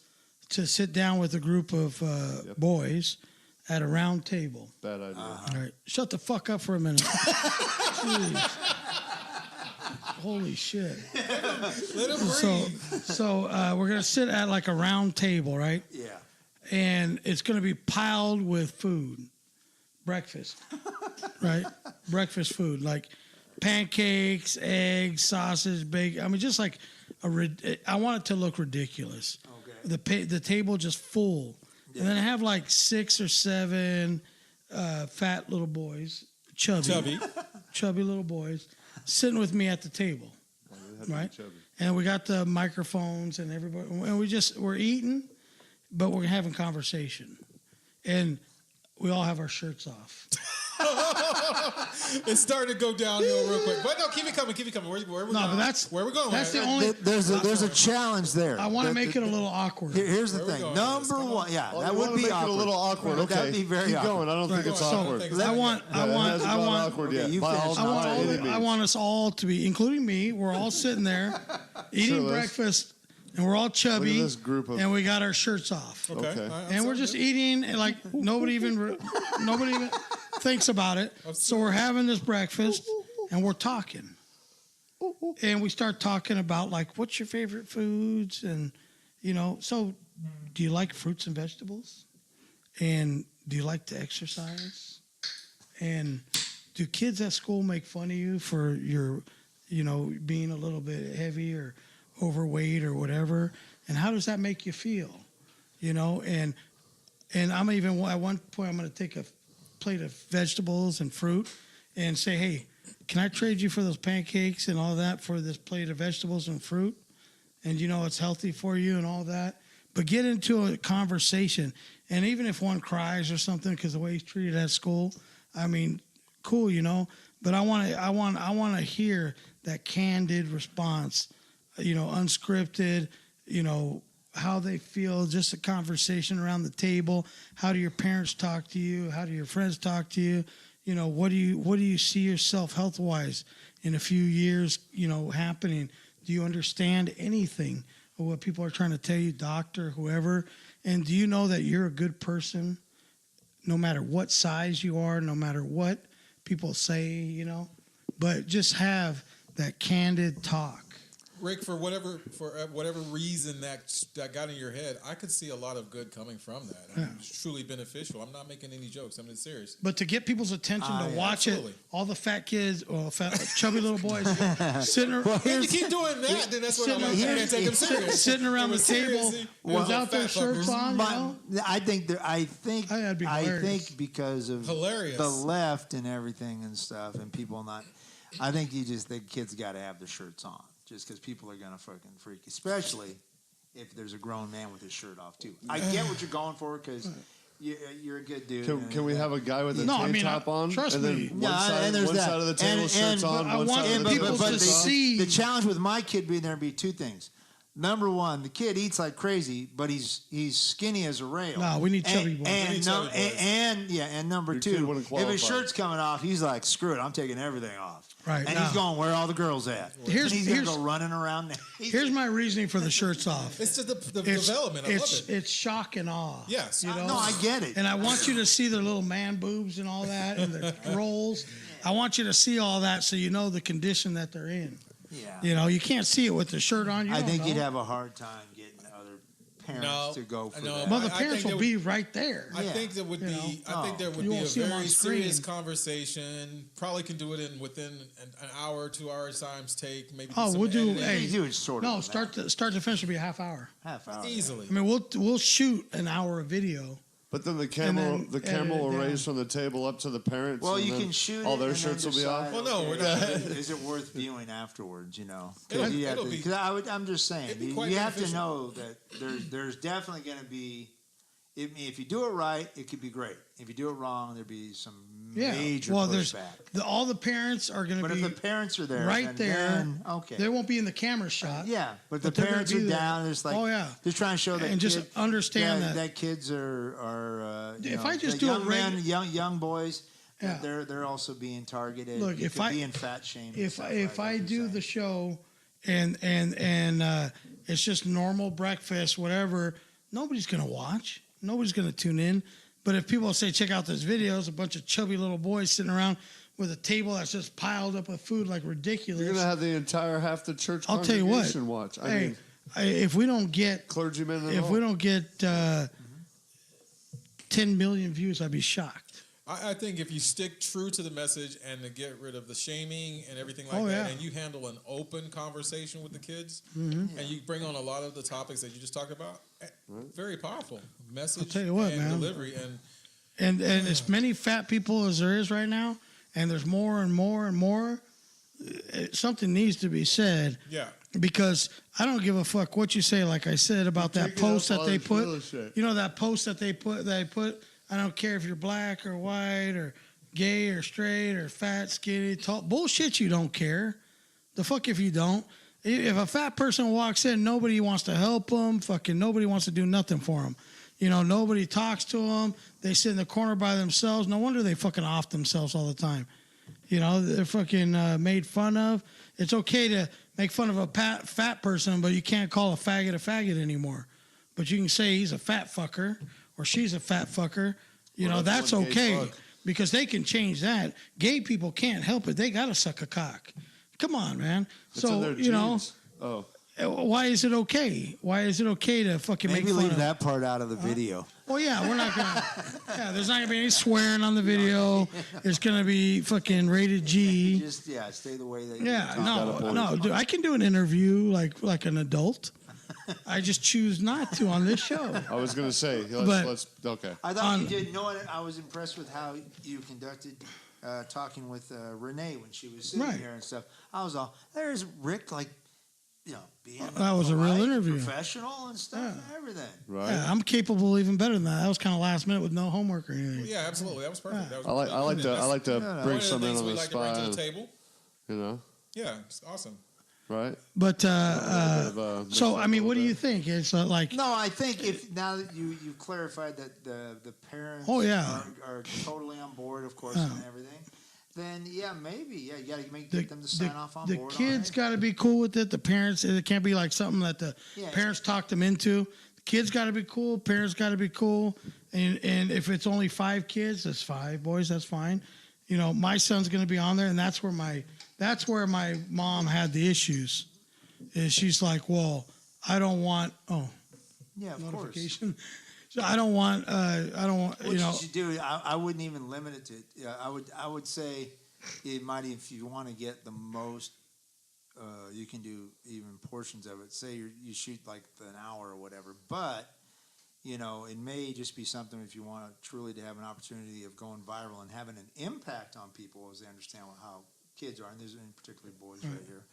S4: to sit down with a group of boys at a round table.
S5: Bad idea.
S4: All right, shut the fuck up for a minute. Jeez. Holy shit.
S3: Let him breathe.
S4: So we're gonna sit at like a round table, right?
S9: Yeah.
S4: And it's gonna be piled with food, breakfast, right? Breakfast food like pancakes, eggs, sausage, bacon. I mean, just like I want it to look ridiculous.
S9: Okay.
S4: The table just full. And then I have like 6 or 7 fat little boys, chubby little boys, sitting with me at the table, right? And we got the microphones and everybody, and we're eating, but we're having conversation, and we all have our shirts off.
S3: It's starting to go downhill real quick. But no, keep it coming. Where we going? Where we going?
S4: That's the only.
S9: There's a challenge there.
S4: I want to make it a little awkward.
S9: Here's the thing. Number one, that would be awkward.
S5: A little awkward. Okay,
S9: that'd be very
S5: keep
S9: awkward.
S5: going. I don't think it's awkward.
S4: I want us all to be, including me. We're all sitting there eating breakfast, and we're all chubby.
S5: Look at this group of,
S4: and we got our shirts off.
S3: Okay.
S4: And we're just eating, and like nobody even thinks about it. So we're having this breakfast, and we're talking. And we start talking about, like, what's your favorite foods? And, so do you like fruits and vegetables? And do you like to exercise? And do kids at school make fun of you for your, being a little bit heavy or overweight or whatever? And how does that make you feel? And I'm even, at one point, I'm going to take a plate of vegetables and fruit and say, hey, can I trade you for those pancakes and all that for this plate of vegetables and fruit? And it's healthy for you and all that. But get into a conversation. And even if one cries or something because the way he's treated at school, I mean, cool, But I want to hear that candid response, unscripted, how they feel, just a conversation around the table. How do your parents talk to you? How do your friends talk to you? What do you see yourself health-wise in a few years, happening? Do you understand anything of what people are trying to tell you, doctor, whoever? And do you know that you're a good person no matter what size you are, no matter what people say, But just have that candid talk.
S3: Rick, for whatever reason that got in your head, I could see a lot of good coming from that. I mean, it's truly beneficial. I'm not making any jokes. I'm serious.
S4: But to get people's attention to watch
S3: absolutely.
S4: it, all the fat kids or chubby little boys sitting around.
S3: If you keep doing that, then that's what I'm like. I can't take them serious.
S4: Sitting around the table without their shirts on.
S9: I think
S4: that'd be hilarious.
S9: Because of the left and everything and stuff, and people not. I think you just think kids got to have their shirts on. Just because people are gonna fucking freak, especially if there's a grown man with his shirt off too. I get what you're going for because you're a good dude.
S5: Can we have a guy with a tank top on?
S4: Trust me.
S5: One side of the table shirts on.
S4: I want people to see.
S9: The challenge with my kid being there would be 2 things. Number one, the kid eats like crazy, but he's skinny as a rail.
S4: No, we need chubby boys.
S9: And number 2, if his shirt's coming off, he's like, screw it, I'm taking everything off.
S4: Right.
S9: And he's going, where are all the girls at? He's going to go running around.
S4: Here's my reasoning for the shirts off.
S3: It's just the development. I love it.
S4: It's shock and awe.
S3: Yes.
S9: No, I get it.
S4: And I want you to see their little man boobs and all that and their rolls. I want you to see all that so you know the condition that they're in.
S9: Yeah.
S4: You can't see it with the shirt on.
S9: I think you'd have a hard time getting other parents to go for that.
S4: Well, the parents will be right there.
S3: I think there would be. I think there would be a very serious conversation. Probably can do it within an hour, 2 hours times. Take maybe.
S4: We'll do.
S9: Do it sort of.
S4: No, start to finish will be a half hour.
S9: Half hour
S3: easily.
S4: I mean, we'll shoot an hour of video.
S5: But then the camera will raise from the table up to the parents.
S9: Well, you can shoot
S5: all
S9: it
S5: their
S9: and
S5: shirts
S9: then
S5: will be off.
S9: decide,
S3: Well, no, we're not.
S9: Is it worth viewing afterwards?
S3: It'll be.
S9: I'm just saying, you have to know that there's definitely going to be. If you do it right, it could be great. If you do it wrong, there'd be some major pushback.
S4: All the parents are going to be.
S9: But if the parents are there,
S4: right there,
S9: then, okay,
S4: they won't be in the camera shot.
S9: Yeah, but the parents are down. It's like, they're trying to show that.
S4: And just understand
S9: that kids are.
S4: If I just do
S9: young men, young boys.
S4: Yeah.
S9: They're also being targeted.
S4: Look, if I
S9: being fat shamed.
S4: If I do the show, and it's just normal breakfast, whatever, nobody's going to watch. Nobody's going to tune in. But if people say, check out this video, it's a bunch of chubby little boys sitting around with a table that's just piled up with food like ridiculous.
S5: You're going to have the entire half the church
S4: I'll tell you what,
S5: watch.
S4: If we don't get
S5: clergymen,
S4: we don't get 10 million views, I'd be shocked.
S3: I think if you stick true to the message and to get rid of the shaming and everything like that,
S4: yeah.
S3: and you handle an open conversation with the kids,
S4: Mm-hmm.
S3: and you bring on a lot of the topics that you just talked about, very powerful message
S4: I'll tell you what,
S3: and
S4: man.
S3: delivery.
S4: And as many fat people as there is right now, and there's more and more and more, something needs to be said.
S3: Yeah.
S4: Because I don't give a fuck what you say. Like I said about that post that they put, you know, that post that they put. I don't care if you're black or white or gay or straight or fat, skinny, tall. Bullshit. You don't care. The fuck if you don't. If a fat person walks in, nobody wants to help them. Fucking nobody wants to do nothing for them. You know, nobody talks to them. They sit in the corner by themselves. No wonder they fucking off themselves all the time. You know, they're fucking made fun of. It's okay to make fun of a fat person, but you can't call a faggot anymore. But you can say he's a fat fucker or she's a fat fucker. You know, that's okay because they can change that. Gay people can't help it. They got to suck a cock. Come on, man.
S5: It's
S4: so,
S5: in their
S4: you know,
S5: genes. Oh.
S4: why is it okay? Why is it okay to fucking
S9: Maybe
S4: make fun
S9: leave
S4: of
S9: that part out of the video.
S4: Well, yeah, we're not gonna. Yeah, there's not gonna be any swearing on the video. It's gonna be fucking rated G.
S9: Just stay the way that.
S4: Yeah, no, dude, I can do an interview like an adult. I just choose not to on this show.
S5: I was gonna say, let's okay.
S9: I thought you did. No, I was impressed with how you conducted talking with Renee when she was sitting here and stuff. I was all, there's Rick, like, you know, being
S4: that was a real interview,
S9: professional and stuff, and everything.
S5: Right.
S4: Yeah, I'm capable even better than that. That was kind of last minute with no homework or anything.
S3: Well, yeah, absolutely. That was perfect.
S4: Yeah.
S3: That was
S5: I like to bring something on
S3: we
S5: the
S3: like to bring
S5: spot.
S3: to the table.
S5: You know.
S3: Yeah, it's awesome.
S5: Right.
S4: But so I mean, what do you think? It's like
S9: no, I think if now that you've clarified that the parents are totally on board, of course, and everything. Then maybe you got to get them to sign off on board.
S4: The kids got to be cool with it. The parents, it can't be like something that the parents talk them into. The kids got to be cool. Parents got to be cool. And if it's only 5 kids, that's 5 boys. That's fine. You know, my son's going to be on there, and that's where my mom had the issues. Is she's like, well, I don't want notification. Course. So I don't want.
S9: What
S4: you know.
S9: You should do. I wouldn't even limit it to. I would say it might, if you want to get the most, you can do even portions of it. Say you shoot like an hour or whatever, but you know it may just be something if you want truly to have an opportunity of going viral and having an impact on people as they understand how kids are, and there's in particular boys right here.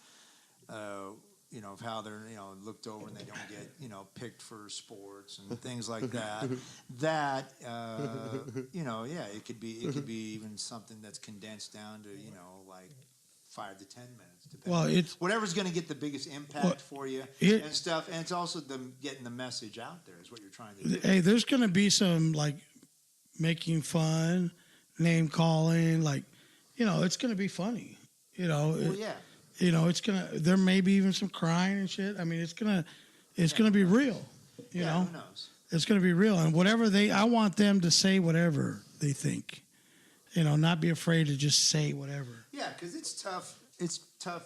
S9: You know, of how they're, you know, looked over and they don't get, you know, picked for sports and things like that. You know, it could be even something that's condensed down to, you know, like 5 to 10 minutes.
S4: Well, it's
S9: whatever's going to get the biggest impact for you and stuff. And it's also getting the message out there is what you're trying to do.
S4: Hey, there's going to be some like making fun, name calling, like, you know, it's going to be funny, you know.
S9: Well,
S4: You know, there may be even some crying and shit. I mean, it's gonna be real. You know,
S9: who knows?
S4: It's gonna be real. And I want them to say whatever they think. You know, not be afraid to just say whatever.
S9: Yeah, because it's tough. It's tough.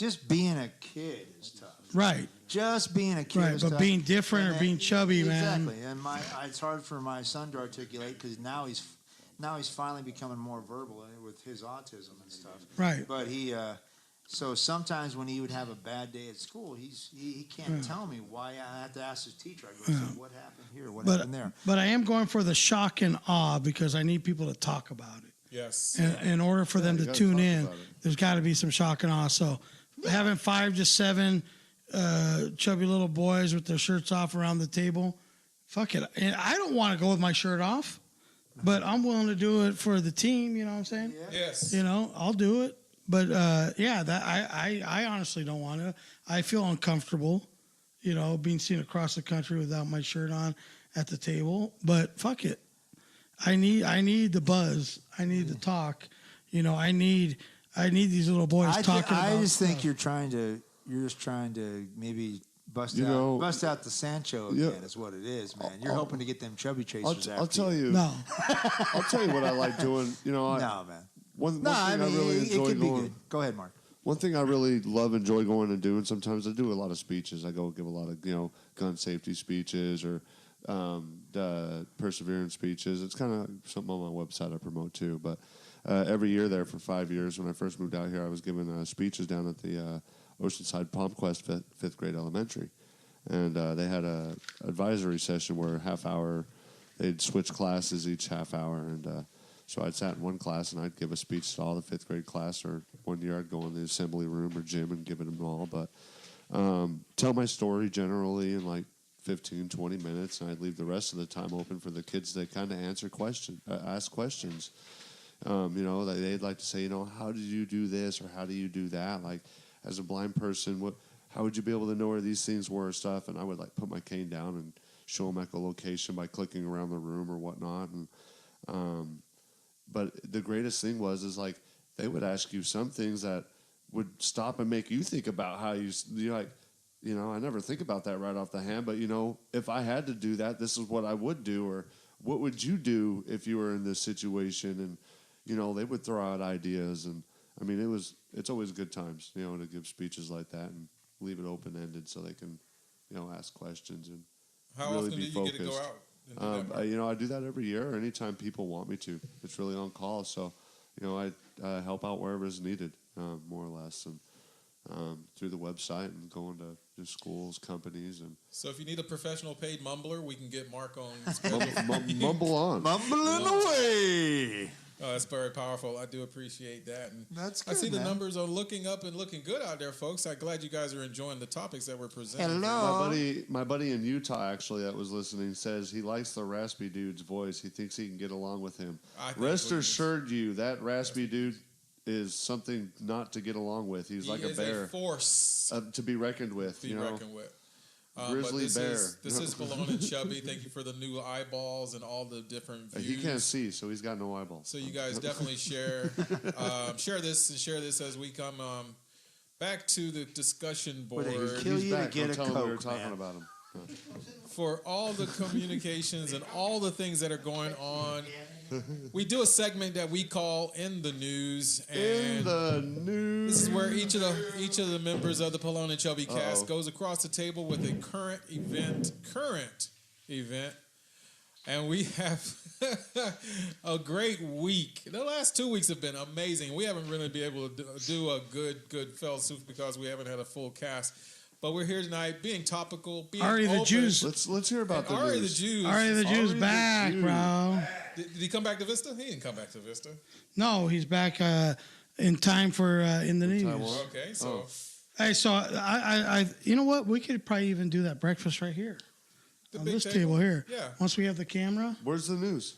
S9: Just being a kid is tough.
S4: Right.
S9: Just being a kid is
S4: but
S9: tough.
S4: being different or being chubby, man.
S9: Exactly. And it's hard for my son to articulate because now he's finally becoming more verbal with his autism and stuff.
S4: Right.
S9: But so sometimes when he would have a bad day at school, he can't tell me why. I have to ask his teacher. I go, so what happened here? What happened there?
S4: But I am going for the shock and awe because I need people to talk about it.
S3: Yes.
S4: And in order for them to tune in, there's got to be some shock and awe. So having 5 to 7 chubby little boys with their shirts off around the table, fuck it. And I don't want to go with my shirt off. But I'm willing to do it for the team, you know what I'm saying?
S3: Yeah. Yes.
S4: You know, I'll do it. But I honestly don't want to. I feel uncomfortable, you know, being seen across the country without my shirt on at the table. But fuck it. I need the buzz. I need the talk. You know, I need these little boys talking about
S9: I just
S4: stuff.
S9: think you're just trying to maybe bust out the Sancho again is what it is, man. You're hoping to get them chubby chasers
S5: I'll tell you.
S4: No.
S5: I'll tell you what I like doing. You know,
S9: no, man.
S5: One thing I really enjoy
S9: it could
S5: going.
S9: Be good. Go ahead, Mark.
S5: One thing I really enjoy going and doing. Sometimes I do a lot of speeches. I go give a lot of gun safety speeches or the perseverance speeches. It's kind of something on my website I promote too. But every year there for 5 years, when I first moved out here, I was giving speeches down at the Oceanside Palm Quest fifth grade elementary. And they had a advisory session where half hour, they'd switch classes each half hour. And so I'd sat in one class and I'd give a speech to all the fifth grade class, or one year I'd go in the assembly room or gym and give it them all. But tell my story generally in like 15, 20 minutes, and I'd leave the rest of the time open for the kids to kind of ask questions. They'd like to say, how did you do this or how do you do that? Like, as a blind person, how would you be able to know where these things were or stuff? And I would like put my cane down and show them echolocation by clicking around the room or whatnot. And but the greatest thing is like they would ask you some things that would stop and make you think about how you're like, I never think about that right off the hand, but if I had to do that, this is what I would do, or what would you do if you were in this situation? And they would throw out ideas, and I mean it's always good times, to give speeches like that and leave it open ended so they can, ask questions and
S3: how
S5: really
S3: often
S5: be
S3: do you
S5: focused.
S3: get to go out?
S5: I do that every year, or anytime people want me to. It's really on call, so I help out wherever is needed, more or less, and through the website and going to schools, companies, and.
S3: So if you need a professional paid mumbler, we can get Mark on.
S5: Mumble on,
S9: mumbling away.
S3: Oh, that's very powerful. I do appreciate that. And
S9: that's good,
S3: I see the
S9: man.
S3: numbers are looking up and looking good out there, folks. I'm glad you guys are enjoying the topics that we're presenting.
S9: Hello.
S5: My buddy in Utah, actually, that was listening, says he likes the raspy dude's voice. He thinks he can get along with him. Rest assured you, that raspy dude is something not to get along with. He's like a bear.
S3: A force
S5: to be reckoned with.
S3: to be reckoned with.
S5: Grizzly bear.
S3: This is Pelon and Chubby. Thank you for the new eyeballs and all the different views.
S5: He can't see, so he's got no eyeballs.
S3: So you guys definitely share this as we come back to the discussion board.
S9: Kill you
S5: back.
S9: to get
S5: Don't
S9: a
S5: tell him we were
S9: Coke,
S5: talking
S9: man.
S5: about him.
S3: For all the communications and all the things that are going on. We do a segment that we call In the News. And
S5: in the news.
S3: This is where each of the members of the Pelon and Chubby cast goes across the table with a current event. And we have a great week. The last 2 weeks have been amazing. We haven't really been able to do a good fellowship because we haven't had a full cast. But we're here tonight, being topical, being
S4: Ari the
S3: open.
S4: Jews.
S5: Let's hear about the
S3: Ari
S5: news.
S3: the Jews.
S4: Ari the Jews back, bro.
S3: Did he come back to Vista? He didn't come back to Vista.
S4: No, he's back in time for In the News.
S3: Okay, so
S4: Hey, so I you know what? We could probably even do that breakfast right here
S3: the
S4: on
S3: big
S4: this table here.
S3: Yeah.
S4: Once we have the camera,
S5: Where's the news?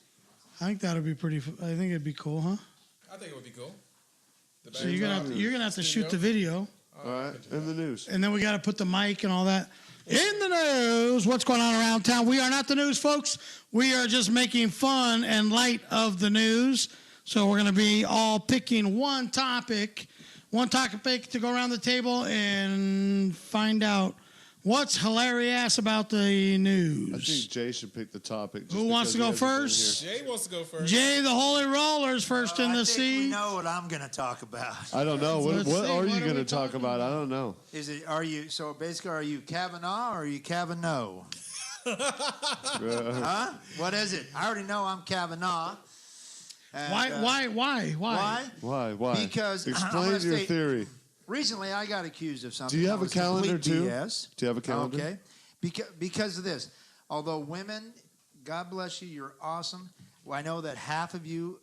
S4: I think that'd be pretty. I think it'd be cool, huh?
S3: I think it would be cool.
S4: So you're gonna have to shoot the video.
S5: All right, in the news.
S4: And then we got to put the mic and all that. In the news, what's going on around town? We are not the news, folks. We are just making fun and light of the news. So we're going to be all picking one topic to go around the table and find out what's hilarious about the news.
S5: I think Jay should pick the topic.
S4: Who wants to go first?
S3: Jay wants to go first.
S4: Jay, the Holy Roller's first in the
S9: I think we
S4: seat.
S9: know what I'm going to talk about.
S5: I don't know. What
S4: Let's see,
S5: are
S4: what
S5: you
S4: are
S5: going
S4: we
S5: to talk
S4: talking
S5: about? I don't know.
S9: Are you Kavanaugh or are you Kavanaugh? Huh? What is it? I already know I'm Kavanaugh. And,
S4: Why?
S5: Why?
S9: Because I'm
S5: Explain
S9: gonna
S5: your
S9: state-
S5: theory.
S9: Recently, I got accused of something.
S5: Do you
S9: that
S5: have a
S9: was
S5: calendar
S9: complete
S5: too?
S9: BS.
S5: Do you have a calendar?
S9: Okay. Because of this. Although women, God bless you, you're awesome. Well, I know that half of you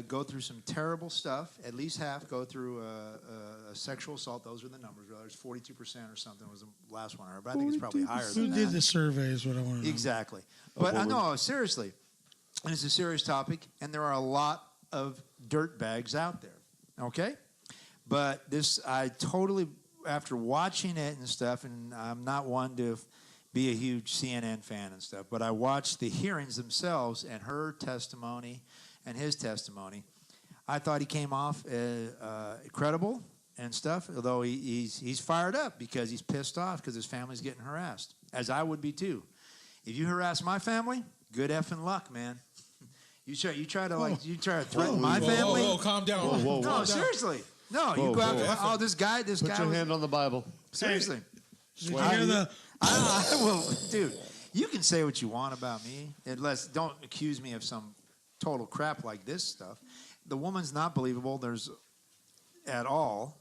S9: go through some terrible stuff. At least half go through a sexual assault. Those are the numbers. Whether it's 42% or something was the last one I heard. But I think it's probably higher
S4: Who
S9: than that.
S4: did the survey is what I want to know.
S9: Exactly. But I know, seriously. And it's a serious topic. And there are a lot of dirt bags out there. Okay? But this, I totally, after watching it and stuff, and I'm not one to be a huge CNN fan and stuff, but I watched the hearings themselves and her testimony and his testimony. I thought he came off credible and stuff, although he's fired up because he's pissed off because his family's getting harassed, as I would be too. If you harass my family, good effing luck, man. You try to threaten my family.
S3: Whoa, calm down.
S9: No, seriously. No, you go after this guy.
S5: Put your hand on the Bible.
S9: Seriously.
S4: Did you hear the?
S9: I will, dude. You can say what you want about me, unless don't accuse me of some total crap like this stuff. The woman's not believable. There's at all.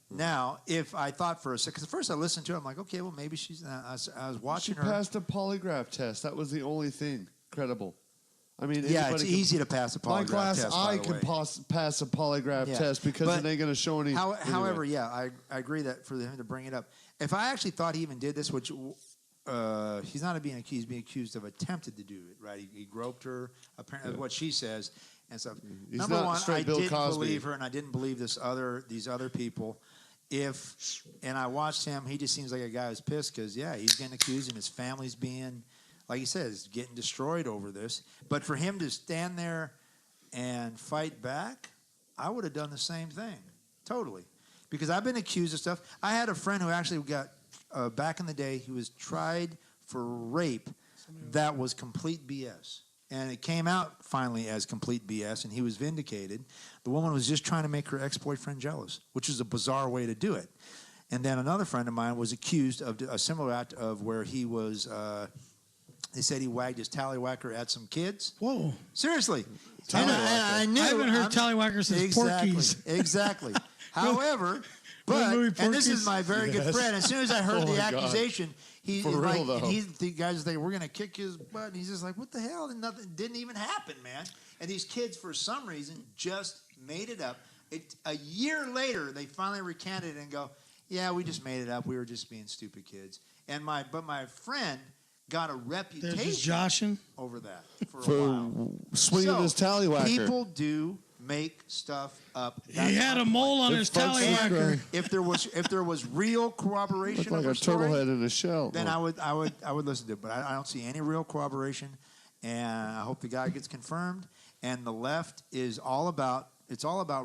S9: Now, if I thought for a second, because first I listened to it, I'm like, okay, well, maybe she's. I was watching her.
S5: She passed a polygraph test. That was the only thing credible. I mean,
S9: yeah, it's easy to pass a polygraph test.
S5: My class, I can pass a polygraph test because it ain't going to show any.
S9: However, yeah, I agree that for him to bring it up. If I actually thought he even did this, which he's not being accused of attempted to do it, right? He groped her, apparently, what she says, and stuff.
S5: He's
S9: Number
S5: not
S9: one,
S5: straight
S9: I
S5: Bill
S9: didn't
S5: Cosby.
S9: believe her, and I didn't believe these other people. And I watched him, he just seems like a guy who's pissed because, yeah, he's getting accused and his family's being, like he says, getting destroyed over this. But for him to stand there and fight back, I would have done the same thing, totally. Because I've been accused of stuff. I had a friend who actually got, back in the day, he was tried for rape that was complete BS. And it came out finally as complete BS, and he was vindicated. The woman was just trying to make her ex-boyfriend jealous, which is a bizarre way to do it. And then another friend of mine was accused of a similar act of where he was, they said he wagged his tallywhacker at some kids.
S4: Whoa.
S9: Seriously. And I knew.
S4: I haven't heard tallywhacker since Porky's.
S9: Exactly. However, and this is my very good friend. As soon as I heard the accusation, the guys say, we're going to kick his butt. And he's just like, what the hell? And nothing didn't even happen, man. And these kids, for some reason, just made it up. A year later, they finally recanted it and go, yeah, we just made it up. We were just being stupid kids. But my friend got a reputation over that for a while.
S5: Swinging his tallywhacker.
S9: People do make stuff up.
S4: He had a mole on his tallywhacker.
S9: If there was real corroboration
S5: like
S9: of her
S5: a turtle
S9: story,
S5: head in a shell.
S9: then I would listen to it. But I don't see any real corroboration, and I hope the guy gets confirmed. And the left is all about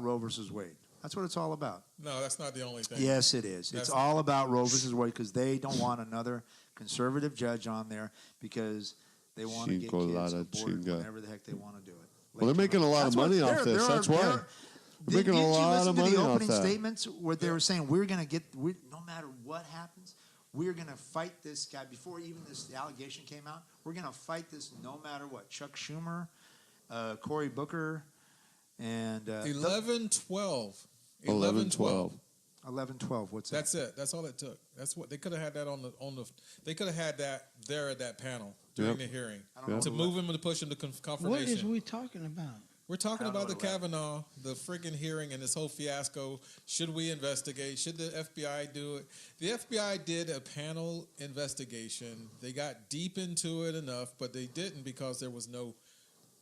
S9: Roe versus Wade. That's what it's all about.
S3: No, that's not the only thing.
S9: Yes, it is. It's all about Roe versus Wade because they don't want another conservative judge on there because they want to get kids aborted whenever the heck they want to do it.
S5: Well, they're making a lot of money off this. That's why. They're making a lot of money off that. Did you listen to the opening statements where they were saying, no matter what happens, we're going to fight this guy. Before even the allegation came out, we're going to fight this no matter what. Chuck Schumer, Cory Booker, and
S3: 11-12.
S5: 11-12.
S9: 11-12. What's that?
S3: That's it. That's all it took. That's what they could have had that on the. They could have had that there at that panel during the hearing to move him and to push him to confirmation.
S4: What is we talking about?
S3: We're talking about the Kavanaugh, the friggin' hearing, and this whole fiasco. Should we investigate? Should the FBI do it? The FBI did a panel investigation. They got deep into it enough, but they didn't because there was no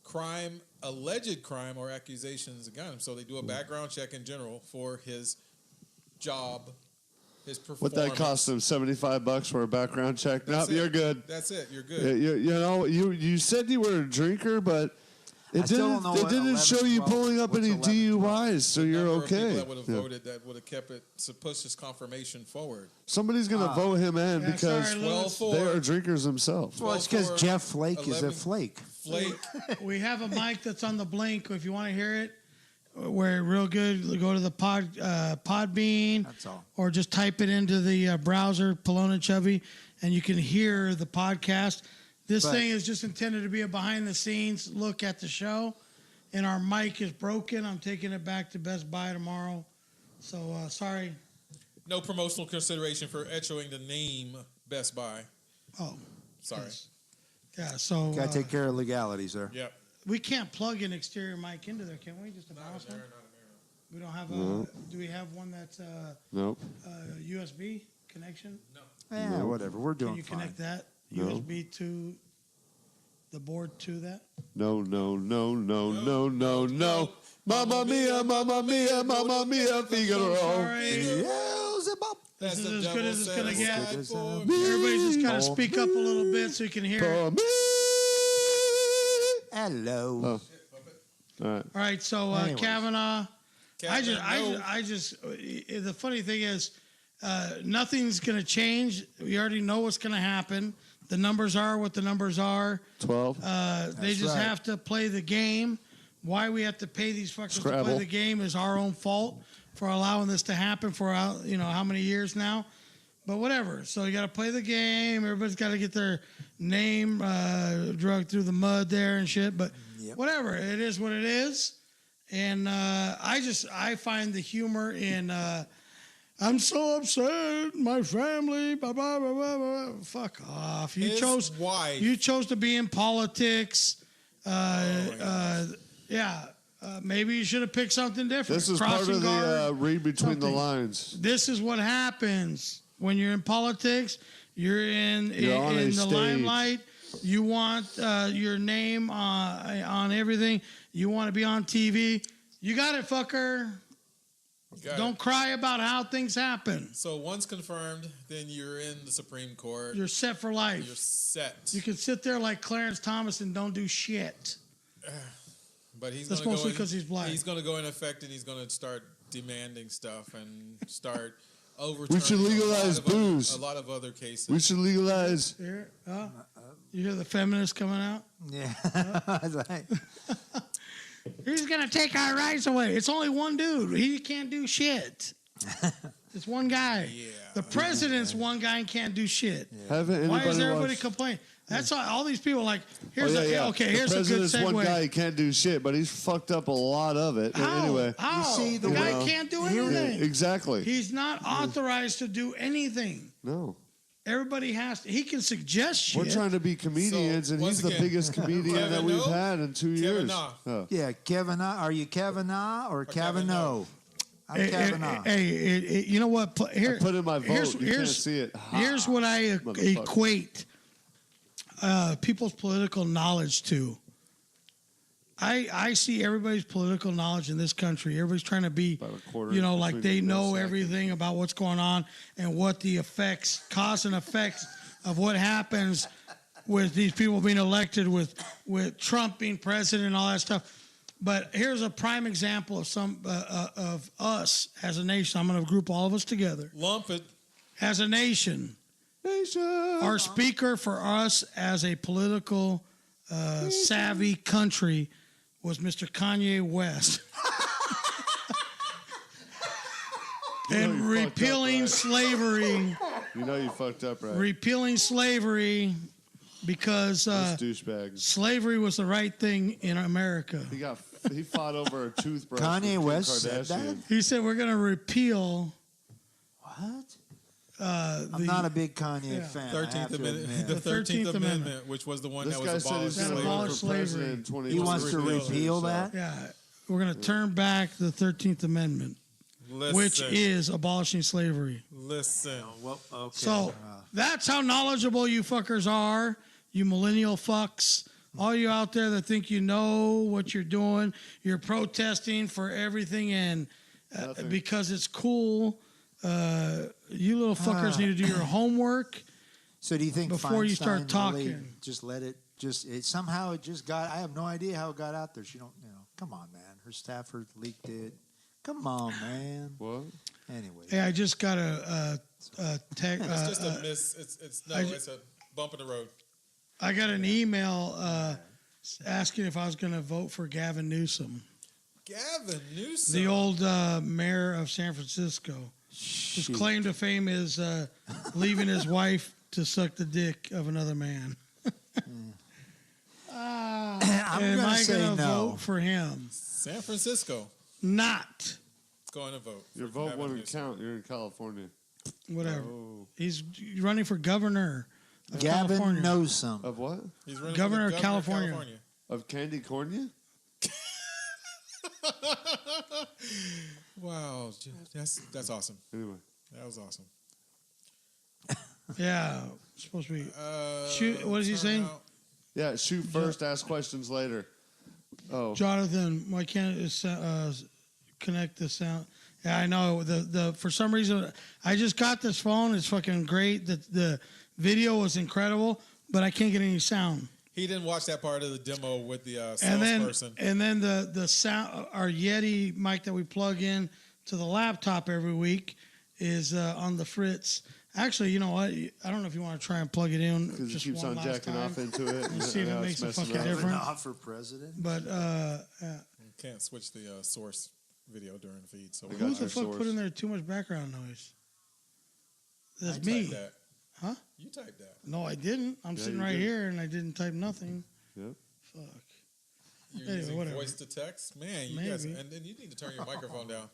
S3: crime, alleged crime, or accusations against him. So they do a background check in general for his job, his performance.
S5: What that cost him? $75 for a background check. Nope, you're good.
S3: That's it. You're good.
S5: You said you were a drinker, but it didn't show you pulling up any DUIs, so you're okay.
S3: That would have voted, that would have kept it to push his confirmation forward.
S5: Somebody's going to vote him in because they are drinkers themselves.
S9: Well, it's because Jeff Flake is a flake.
S4: We have a mic that's on the blink. If you want to hear it, we're real good. Go to the Podbean, or just type it into the browser, Pelon and Chubby, and you can hear the podcast. This thing is just intended to be a behind-the-scenes look at the show, and our mic is broken. I'm taking it back to Best Buy tomorrow, so sorry.
S3: No promotional consideration for echoing the name Best Buy.
S4: Oh,
S3: sorry.
S4: Yes. Yeah, so
S9: Gotta take care of legalities there.
S3: Yep.
S4: We can't plug an exterior mic into there, can we? Just a mouse one? We don't have do we have one that's
S5: nope.
S4: USB connection?
S3: No.
S9: Yeah, whatever. We're doing
S4: Can you
S9: fine.
S4: connect that USB to the board to that?
S5: No. Mamma mia, mamma mia, mamma mia, Figaro.
S9: Beelzebub.
S4: This is as good as it's going to get. Everybody just kind of speak up a little bit so you can hear it.
S9: Hello.
S5: All right.
S4: So Kavanaugh, I just, the funny thing is, nothing's going to change. We already know what's going to happen. The numbers are what the numbers are.
S5: 12.
S4: They just have to play the game. Why we have to pay these fuckers to play the game is our own fault for allowing this to happen for how many years now. But whatever. So you got to play the game. Everybody's got to get their name dragged through the mud there and shit. But whatever. It is what it is. And I find the humor in I'm so upset. My family. Blah, blah, blah, blah, blah. Fuck off. You chose to be in politics. Maybe you should have picked something different.
S5: This is part of the read between the lines.
S4: This is what happens when you're in politics. You're in the limelight. You want your name on everything. You want to be on TV. You got it, fucker. Don't cry about how things happen.
S3: So once confirmed, then you're in the Supreme Court.
S4: You're set for life.
S3: You're set.
S4: You can sit there like Clarence Thomas and don't do shit.
S3: But
S4: that's mostly because he's black.
S3: He's going to go in effect and he's going to start demanding stuff and start overturning.
S5: We should legalize booze.
S3: A lot of other cases.
S5: We should legalize.
S4: You hear the feminists coming out?
S9: Yeah.
S4: He's going to take our rights away. It's only one dude. He can't do shit. It's one guy. Yeah. The president's one guy and can't do shit.
S5: Yeah.
S4: Why is everybody complaining? That's all these people like. Here's
S5: here's
S4: a good segue.
S5: One guy, he can't do shit, but he's fucked up a lot of it.
S4: How?
S5: Anyway,
S4: how? You see, the guy can't do anything.
S5: Yeah, exactly.
S4: He's not authorized to do anything.
S5: No.
S4: Everybody has to. He can suggest shit.
S5: We're trying to be comedians, and he's the biggest comedian that we've had in 2 years.
S9: Yeah, Kavanaugh. Are you Kavanaugh or Kavanaugh? I'm Kavanaugh.
S4: Hey, you know what? Here,
S5: I put in my vote. You can't see it.
S4: Here's what I equate people's political knowledge to. I see everybody's political knowledge in this country. Everybody's trying to be, like they know everything about what's going on and what the cause and effects of what happens with these people being elected, with Trump being president and all that stuff. But here's a prime example of of us as a nation. I'm going to group all of us together.
S3: Lump it.
S4: As a nation. Our speaker for us as a political savvy country was Mr. Kanye West. And repealing slavery.
S5: You know you fucked up, right?
S4: Repealing slavery because slavery was the right thing in America.
S5: He fought over a toothbrush.
S9: Kanye West said that?
S4: He said we're going to repeal.
S9: What? I'm not a big Kanye fan.
S3: The 13th Amendment, which was the one that was
S4: abolished slavery.
S9: He wants to repeal that?
S4: Yeah. We're going to turn back the 13th Amendment, which is abolishing slavery.
S3: Listen.
S9: Okay.
S4: So that's how knowledgeable you fuckers are, you millennial fucks. All you out there that think you know what you're doing, you're protesting for everything and because it's cool. You little fuckers need to do your homework.
S9: So do you think
S4: before you start talking,
S9: really just let it? Somehow it just got. I have no idea how it got out there. She don't. Come on, man. Her staffer leaked it. Come on, man.
S5: What?
S9: Anyway.
S4: Hey, I just got a text.
S3: It's just a miss. It's a bump in the road.
S4: I got an email asking if I was going to vote for Gavin Newsom.
S3: Gavin Newsom,
S4: the old mayor of San Francisco. His claim to fame is leaving his wife to suck the dick of another man.
S9: I'm going to say no.
S4: Vote for him.
S3: San Francisco.
S4: Not.
S3: It's going to vote.
S5: Your vote wouldn't count. You're in California.
S4: Whatever. Oh. He's running for governor of
S9: Gavin
S4: California.
S9: Newsom.
S5: Of what?
S3: He's running
S4: governor
S3: for
S4: of California.
S5: Of Candy Cornia?
S3: Wow, that's awesome.
S5: Anyway,
S3: that was awesome.
S4: Yeah, supposed to be. Shoot, what is he saying?
S5: Yeah, shoot first, ask questions later. Oh,
S4: Jonathan, why can't it connect the sound? Yeah, I know. The for some reason, I just got this phone. It's fucking great. The video was incredible, but I can't get any sound.
S3: He didn't watch that part of the demo with the salesperson.
S4: And then the sound, our Yeti mic that we plug in to the laptop every week is on the fritz. Actually, you know what? I don't know if you want to try and plug it in.
S5: Because it
S4: just
S5: keeps
S4: one
S5: on jacking
S4: time.
S5: off into it.
S4: And see if it makes a fucking difference.
S9: Off for president.
S4: But
S3: you can't switch the source video during the feed. So
S4: who the fuck put in there too much background noise? That's
S3: You
S4: me.
S3: typed that.
S4: Huh?
S3: You typed that.
S4: No, I didn't. I'm sitting
S5: you
S4: right
S5: did.
S4: here and I didn't type nothing.
S5: Yep.
S4: Fuck.
S3: You're
S4: Anyway,
S3: using
S4: whatever.
S3: voice to text? Man, you
S4: Maybe.
S3: guys, and then you need to turn your microphone down.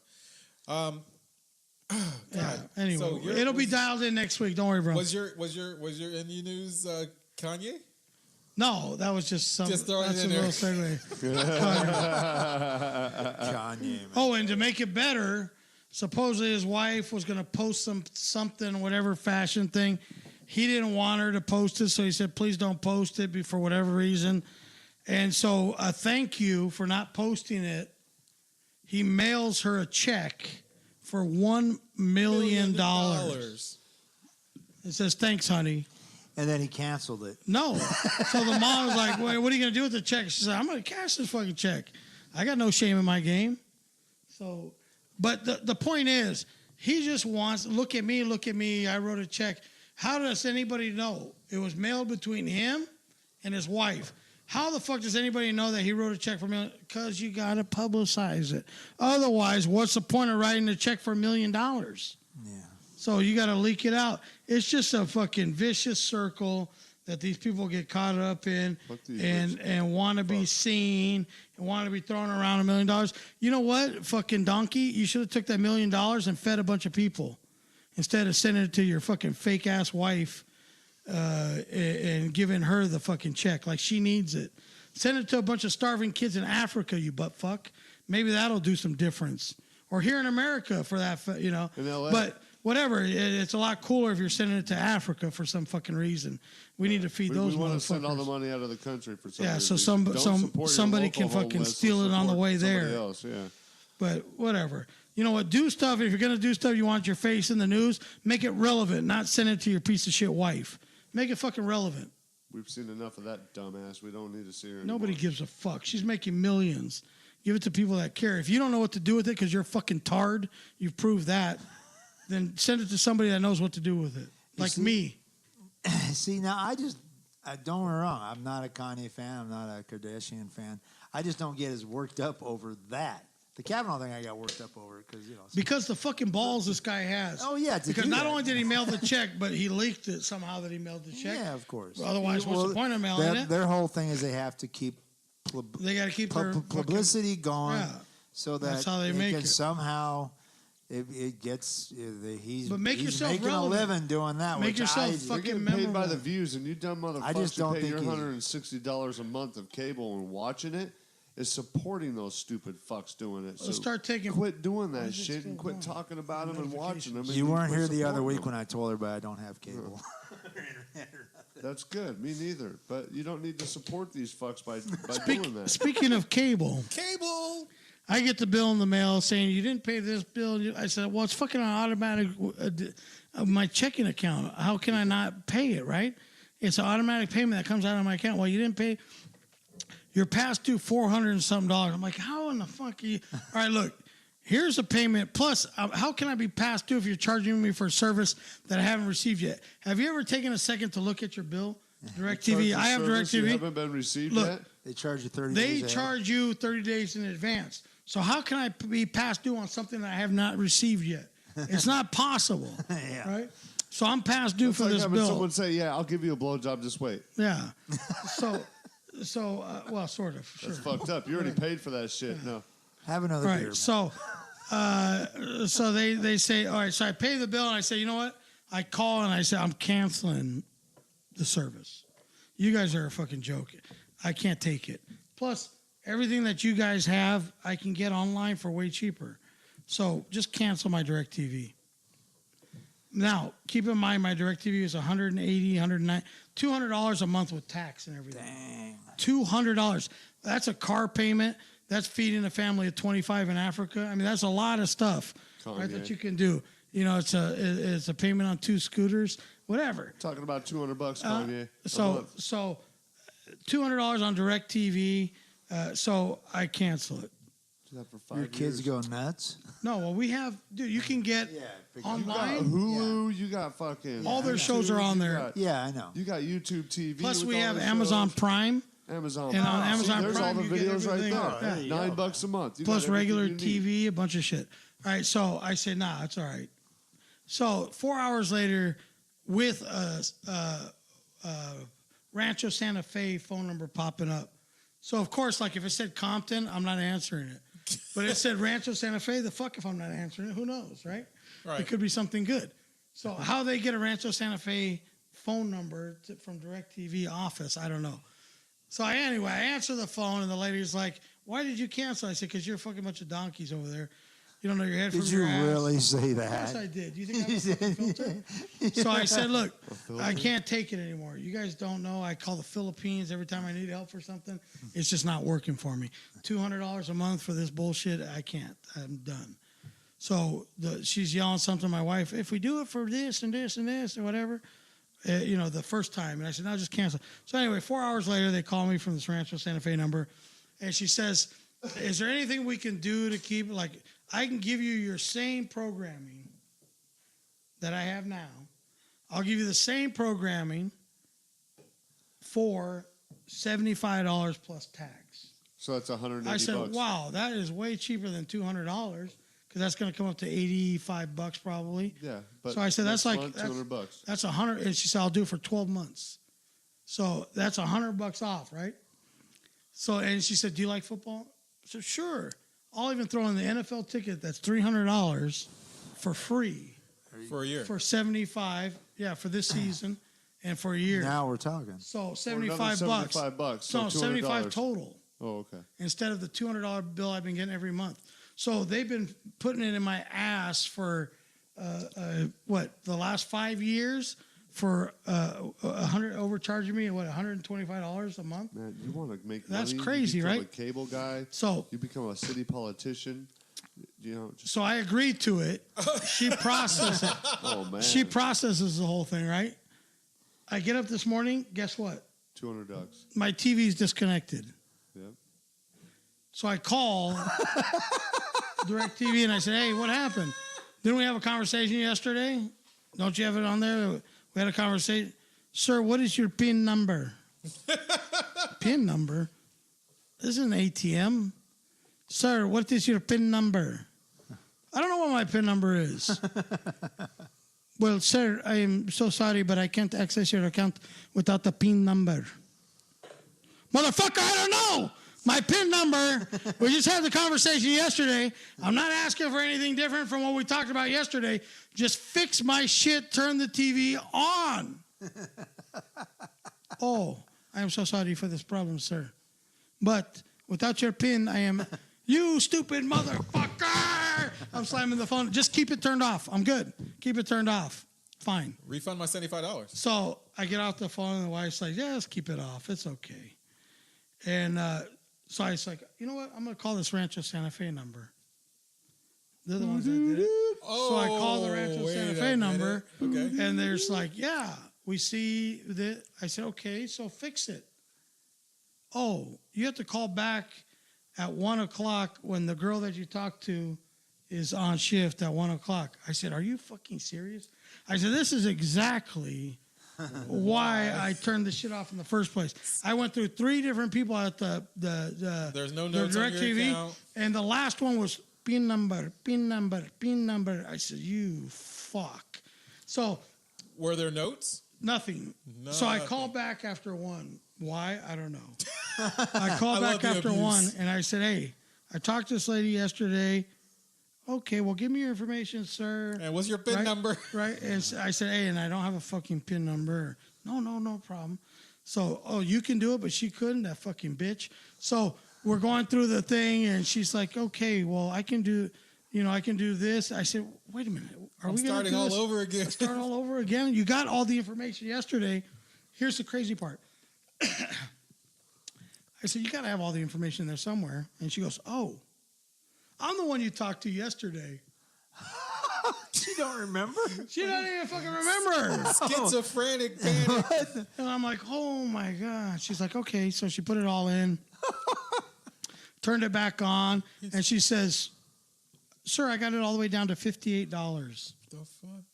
S3: God.
S4: Yeah. Anyway,
S3: So
S4: it'll be dialed in next week. Don't worry, bro.
S3: Was your NU news Kanye?
S4: No, that was just some.
S3: Just throw it
S4: that's
S3: in
S4: a
S3: there.
S4: little segue.
S9: Kanye, man.
S4: Oh, and to make it better, supposedly his wife was going to post something, whatever fashion thing. He didn't want her to post it, so he said, please don't post it for whatever reason. And so a thank you for not posting it. He mails her a check for $1 million. It says, thanks, honey.
S9: And then he canceled it.
S4: No. So the mom was like, wait, what are you going to do with the check? She said, I'm going to cash this fucking check. I got no shame in my game. So, but the point is, he just wants, look at me, I wrote a check. How does anybody know? It was mailed between him and his wife. How the fuck does anybody know that he wrote a check for $1 million? Because you got to publicize it. Otherwise, what's the point of writing a check for $1 million?
S9: Yeah.
S4: So you got to leak it out. It's just a fucking vicious circle that these people get caught up in and want to be seen and want to be throwing around $1 million. You know what, fucking donkey? You should have took that $1 million and fed a bunch of people instead of sending it to your fucking fake ass wife and giving her the fucking check like she needs it. Send it to a bunch of starving kids in Africa, you butt fuck. Maybe that'll do some difference. Or here in America for that, you know.
S5: In LA.
S4: But whatever, it's a lot cooler if you're sending it to Africa for some fucking reason. We need to feed those
S5: We want to
S4: motherfuckers.
S5: send all the money out of the country for some
S4: Yeah,
S5: reason.
S4: so
S5: Don't support your
S4: somebody
S5: local
S4: can fucking
S5: homeless,
S4: steal it on the
S5: support
S4: way
S5: somebody
S4: there.
S5: else, yeah.
S4: But whatever. You know what? Do stuff. If you're going to do stuff, you want your face in the news, make it relevant, not send it to your piece of shit wife. Make it fucking relevant.
S5: We've seen enough of that dumbass. We don't need to see her anymore.
S4: Nobody gives a fuck. She's making millions. Give it to people that care. If you don't know what to do with it because you're a fucking tard, you've proved that, then send it to somebody that knows what to do with it. Like me.
S9: See, now I don't get me wrong. I'm not a Kanye fan. I'm not a Kardashian fan. I just don't get as worked up over that. The Kavanaugh thing I got worked up over because, you know.
S4: Because the fucking balls this guy has.
S9: Oh, yeah.
S4: Because not only did he mail the check, but he leaked it somehow that he mailed the check.
S9: Yeah, of course.
S4: Otherwise, what's the point of mailing it?
S9: Their whole thing is they have to keep
S4: They got to keep their
S9: publicity going,
S4: Yeah.
S9: so that
S4: That's how they
S9: it
S4: make
S9: can
S4: it.
S9: somehow it gets he's
S4: But make
S9: he's
S4: yourself
S9: making
S4: relevant.
S9: a living doing that.
S4: Make
S9: which
S4: yourself
S9: I,
S5: They're
S4: fucking
S5: getting paid by
S4: memorable.
S5: the views, and you dumb motherfuckers
S9: I just don't
S5: who pay your
S9: think he's-
S5: $160 a month of cable and watching it is supporting those stupid fucks doing it. So
S4: Let's start taking.
S5: quit doing
S4: Why
S5: that
S4: is it
S5: shit
S4: still
S5: and quit
S4: going?
S5: talking about them and watching them. and
S9: You weren't
S5: quit
S9: here the other
S5: supporting
S9: week
S5: them.
S9: when I told everybody I don't have cable.
S5: That's good. Me neither. But you don't need to support these fucks by doing that.
S4: Speaking of cable, I get the bill in the mail saying you didn't pay this bill. I said, well, it's fucking on automatic my checking account. How can I not pay it, right? It's an automatic payment that comes out of my account. Well, you didn't pay. You're past due $400 and something dollars. I'm like, how in the fuck are you? All right, look, here's a payment. Plus, how can I be past due if you're charging me for a service that I haven't received yet? Have you ever taken a second to look at your bill? DirecTV. I have
S5: Service you
S4: DirecTV.
S5: haven't been received
S4: Look,
S5: yet?
S9: They charge you 30
S4: They
S9: days.
S4: charge you 30 days in advance. So how can I be past due on something that I have not received yet? It's not possible,
S9: Yeah.
S4: right? So I'm past due
S5: It's
S4: for
S5: like
S4: this
S5: having
S4: bill.
S5: someone say, "Yeah, I'll give you a blowjob. Just wait."
S4: Yeah. Well, sort of. Sure.
S5: That's fucked up. You already paid for that shit. No.
S9: Have another beer.
S4: Right. So they say, all right. So I pay the bill and I say, you know what? I call and I say I'm canceling the service. You guys are a fucking joke. I can't take it. Plus, everything that you guys have, I can get online for way cheaper. So just cancel my DirecTV. Now, keep in mind my DirecTV is $180, $190, $200 a month with tax and everything.
S9: Dang.
S4: $200. That's a car payment. That's feeding a family of 25 in Africa. I mean, that's a lot of stuff right, that you can do. You know, it's a payment on 2 scooters, whatever.
S5: Talking about $200, Kanye.
S4: So $200 on DirecTV. So I cancel it.
S5: Do that for 5
S9: Your kids go nuts.
S4: No, well, we have, dude, you can get online.
S5: Hulu, you got fucking
S4: All their shows are on there.
S9: Yeah, I know.
S5: You got YouTube TV.
S4: Plus,
S5: with
S4: we
S5: all
S4: have
S5: the
S4: Amazon
S5: shows.
S4: Prime.
S5: Amazon.
S4: And on
S5: Prime.
S4: Amazon
S5: See, there's
S4: Prime,
S5: all the
S4: you get
S5: videos right
S4: everything.
S5: there.
S9: There you
S5: $9 a month. You
S4: Plus
S5: got everything
S4: regular
S5: you need.
S4: TV, a bunch of shit. All right, so I say, nah, it's all right. So 4 hours later, with a Rancho Santa Fe phone number popping up. So of course, like if it said Compton, I'm not answering it. But it said Rancho Santa Fe. The fuck if I'm not answering it? Who knows, right? It could be something good. So how they get a Rancho Santa Fe phone number from DirecTV office, I don't know. So I answer the phone, and the lady's like, "Why did you cancel?" I said, "Because you're a fucking bunch of donkeys over there. You don't know your head from your ass."
S9: Did you really say that?
S4: Yes, I did. You think I have a fucking filter? So I said, "Look, I can't take it anymore. You guys don't know. I call the Philippines every time I need help for something. It's just not working for me. $200 a month for this bullshit, I can't. I'm done." So she's yelling something to my wife, "If we do it for this and this and this or whatever, the first time." And I said, "No, just cancel." So anyway, 4 hours later, they call me from this Rancho Santa Fe number. And she says, "Is there anything we can do to keep, like, I can give you your same programming that I have now. I'll give you the same programming for $75 plus tax."
S5: So that's $180.
S4: I said, "Wow, that is way cheaper than $200 because that's going to come up to $85 probably."
S5: Yeah, but
S4: so I said, "That's like
S5: $200.
S4: That's $100." And she said, "I'll do it for 12 months." So that's $100 off, right? So and she said, "Do you like football?" I said, "Sure. I'll even throw in the NFL ticket. That's $300 for free
S3: for a year
S4: for $75. Yeah, for this season and for a year."
S9: Now we're talking.
S4: So $75.
S5: $75.
S4: So $75 total.
S5: Oh, okay.
S4: Instead of the $200 bill I've been getting every month. So they've been putting it in my ass for the last 5 years for overcharging me $125 a month.
S5: Man, you want to make
S4: That's
S5: money?
S4: crazy,
S5: you become
S4: right?
S5: A cable guy.
S4: So
S5: you become a city politician.
S4: So I agreed to it. She processed it.
S5: Oh man.
S4: She processes the whole thing, right? I get up this morning. Guess what?
S5: $200.
S4: My TV's disconnected.
S5: Yep.
S4: So I call DirecTV and I said, "Hey, what happened? Didn't we have a conversation yesterday? Don't you have it on there? We had a conversation." "Sir, what is your PIN number?" "PIN number? This is an ATM." "Sir, what is your PIN number?" "I don't know what my PIN number is." "Well, sir, I am so sorry, but I can't access your account without the PIN number." "Motherfucker, I don't know my PIN number. We just had the conversation yesterday. I'm not asking for anything different from what we talked about yesterday. Just fix my shit, turn the TV on." "Oh, I am so sorry for this problem, sir. But without your PIN, I am..." "You stupid motherfucker!" I'm slamming the phone. "Just keep it turned off. I'm good. Keep it turned off. Fine."
S3: Refund my $75.
S4: So I get off the phone and the wife's like, "Yeah, just keep it off. It's okay." And so I was like, "You know what? I'm going to call this Rancho Santa Fe number." They're the ones that did it. So I call the Rancho Santa Fe number, and there's like, "Yeah, we see that." I said, "Okay, so fix it." "Oh, you have to call back at 1 o'clock when the girl that you talked to is on shift at 1 o'clock. I said, "Are you fucking serious?" I said, "This is exactly why I turned the shit off in the first place." I went through 3 different people at
S3: There's no notes on your
S4: DirecTV,
S3: account.
S4: and the last one was PIN number, PIN number, PIN number. I said, "You fuck." So
S3: were there notes?
S4: Nothing. So I called back after 1. Why? I don't know. I called
S3: I
S4: back
S3: love the
S4: after
S3: abuse.
S4: 1, and I said, "Hey, I talked to this lady yesterday." "Okay, well, give me your information, sir."
S3: And what's your PIN number?
S4: Right. And I said, "Hey, and I don't have a fucking PIN number." No problem. So, "Oh, you can do it, but she couldn't, that fucking bitch." So we're going through the thing, and she's like, "Okay, well, I can do this." I said, "Wait a minute.
S3: I'm starting all over again.
S4: Start all over again? You got all the information yesterday." Here's the crazy part. I said, "You got to have all the information there somewhere." And she goes, "Oh, I'm the one you talked to yesterday."
S9: She don't remember?
S4: She doesn't even fucking remember.
S3: Schizophrenic panic.
S4: And I'm like, "Oh my God." She's like, "Okay." So she put it all in, turned it back on, and she says, "Sir, I got it all the way down to $58
S3: The fuck?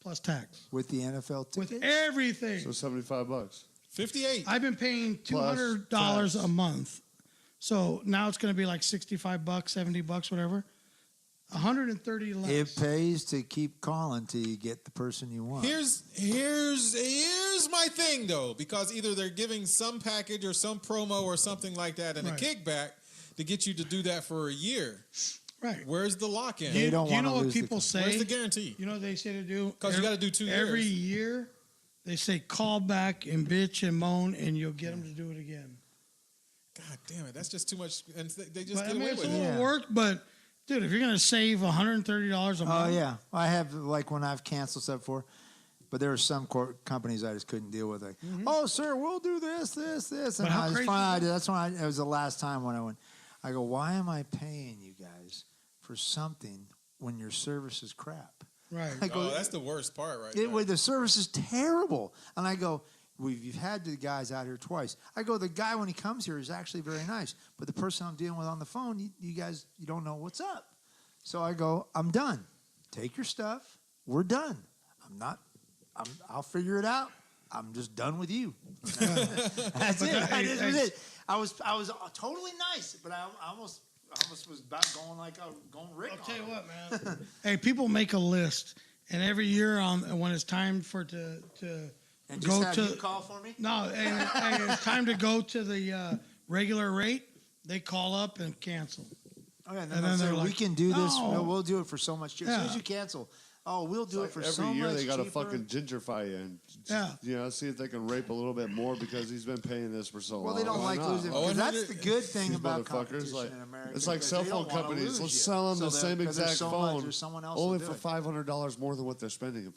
S4: plus tax."
S9: With the NFL ticket?
S4: With everything.
S5: So $75.
S3: 58.
S4: I've been paying $200 a month. So now it's going to be like $65, $70, whatever. 130 less.
S9: It pays to keep calling till you get the person you want.
S3: Here's my thing though, because either they're giving some package or some promo or something like that and a kickback to get you to do that for a year.
S4: Right.
S3: Where's the lock-in?
S4: You know what people say?
S3: Where's the guarantee?
S4: You know what they say to do?
S3: Because you got to do 2 years.
S4: Every year, they say call back and bitch and moan, and you'll get them to do it again.
S3: God damn it. That's just too much. And they just
S4: But,
S3: get away
S4: it's
S3: with
S4: a
S3: it.
S4: little work, but, dude, if you're going to save $130 a month.
S9: Oh, yeah. I have, like, when I've canceled stuff before. But there were some companies I just couldn't deal with. Like, oh, sir, we'll do this. And
S4: how
S9: I was
S4: crazy
S9: fine. That's when it was the last time when I went. I go, why am I paying you guys for something when your service is crap?
S4: Right.
S9: I go,
S3: that's the worst part right there.
S9: The service is terrible. And I go, you've had the guys out here twice. I go, the guy when he comes here is actually very nice. But the person I'm dealing with on the phone, you guys, you don't know what's up. So I go, I'm done. Take your stuff. We're done. I'll figure it out. I'm just done with you. That's it. That was it. I was totally nice, but I almost was about going like I was going Rick.
S4: I'll tell you what, man. Hey, people make a list, and every year when it's time for to
S9: and
S4: go
S9: just have you call for me.
S4: No, and it's time to go to the regular rate. They call up and cancel.
S9: Okay, and
S4: then
S9: then
S4: they're
S9: we
S4: like,
S9: can do this.
S4: "No."
S9: We'll do it for so much. As soon as you cancel, we'll do it for so much
S5: every year they got to
S9: cheaper.
S5: fucking gentrify you and see if they can rape a little bit more because he's been paying this for so long.
S9: Well, they don't
S5: Why
S9: like
S5: not?
S9: losing. Because that's the good thing
S5: These
S9: about
S5: motherfuckers,
S9: competition in America.
S5: it's like
S9: because
S5: cell
S9: they
S5: phone
S9: don't wanna
S5: companies.
S9: lose
S5: Let's
S9: you.
S5: sell them
S9: So
S5: the same
S9: because there's
S5: exact
S9: so
S5: phone,
S9: much, there's someone else
S5: only
S9: to do
S5: for $500 more than what they're spending.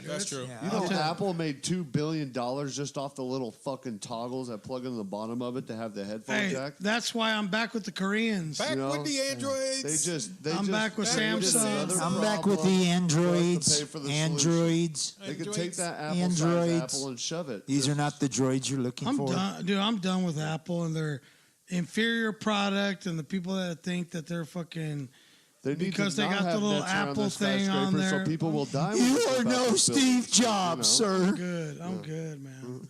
S3: That's true.
S5: You know, Apple made $2 billion just off the little fucking toggles that plug in the bottom of it to have the headphone jack.
S4: That's why I'm back with the Koreans.
S3: Back with the Androids.
S4: I'm back with Samsung.
S8: I'm back with the Androids. Androids.
S5: They could take that
S8: Androids.
S5: Apple-sized Apple and shove it.
S8: These are not the droids you're looking
S4: I'm
S8: for.
S4: done, dude. I'm done with Apple and their inferior product and the people that think that they're fucking. Because they got the little Apple thing on there.
S5: So people will die.
S8: You are no Steve Jobs, sir.
S4: I'm good, man.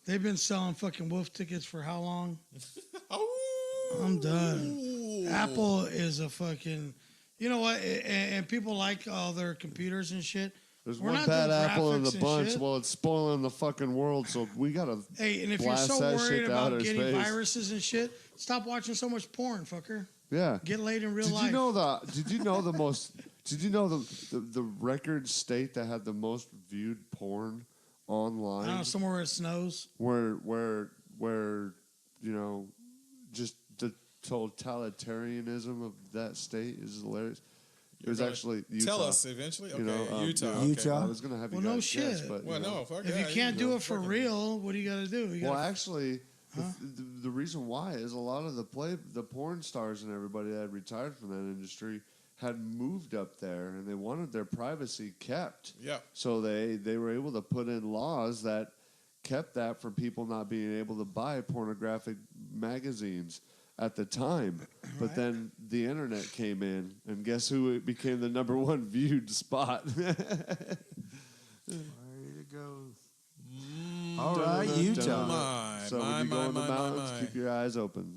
S4: They've been selling fucking wolf tickets for how long? I'm done. Apple is a fucking. You know what? And people like all their computers and shit.
S5: There's
S4: We're
S5: one
S4: not
S5: bad
S4: doing
S5: apple in the
S4: graphics and
S5: bunch.
S4: shit.
S5: Well, it's spoiling the fucking world, so we gotta.
S4: Hey, and if you're
S5: blast
S4: so
S5: that
S4: worried
S5: shit to
S4: about
S5: outer
S4: getting
S5: space.
S4: viruses and shit, stop watching so much porn, fucker.
S5: Yeah.
S4: Get laid in real
S5: Did
S4: life.
S5: you know the most? Did you know the record state that had the most viewed porn online?
S4: I don't know, somewhere where it snows.
S5: Where you know, just the totalitarianism of that state is hilarious. It was actually Utah.
S3: Tell us eventually. Okay,
S5: You know,
S3: Utah.
S5: Utah. I was gonna have you
S4: Well, no
S5: guys
S4: shit.
S5: guess, but
S3: Well,
S5: you know.
S3: no, fuck
S4: If
S3: yeah,
S4: you can't do it for
S3: fucking-
S4: real, what do you got to do? You
S5: Well,
S4: gotta,
S5: actually, the reason why is a lot of the porn stars and everybody that had retired from that industry had moved up there and they wanted their privacy kept.
S3: Yeah.
S5: So they were able to put in laws that kept that from people not being able to buy pornographic magazines at the time. But then the internet came in, and guess who it became the #1 viewed spot?
S9: Way to go. All right, Utah.
S5: So when you go in the mountains, keep your eyes open.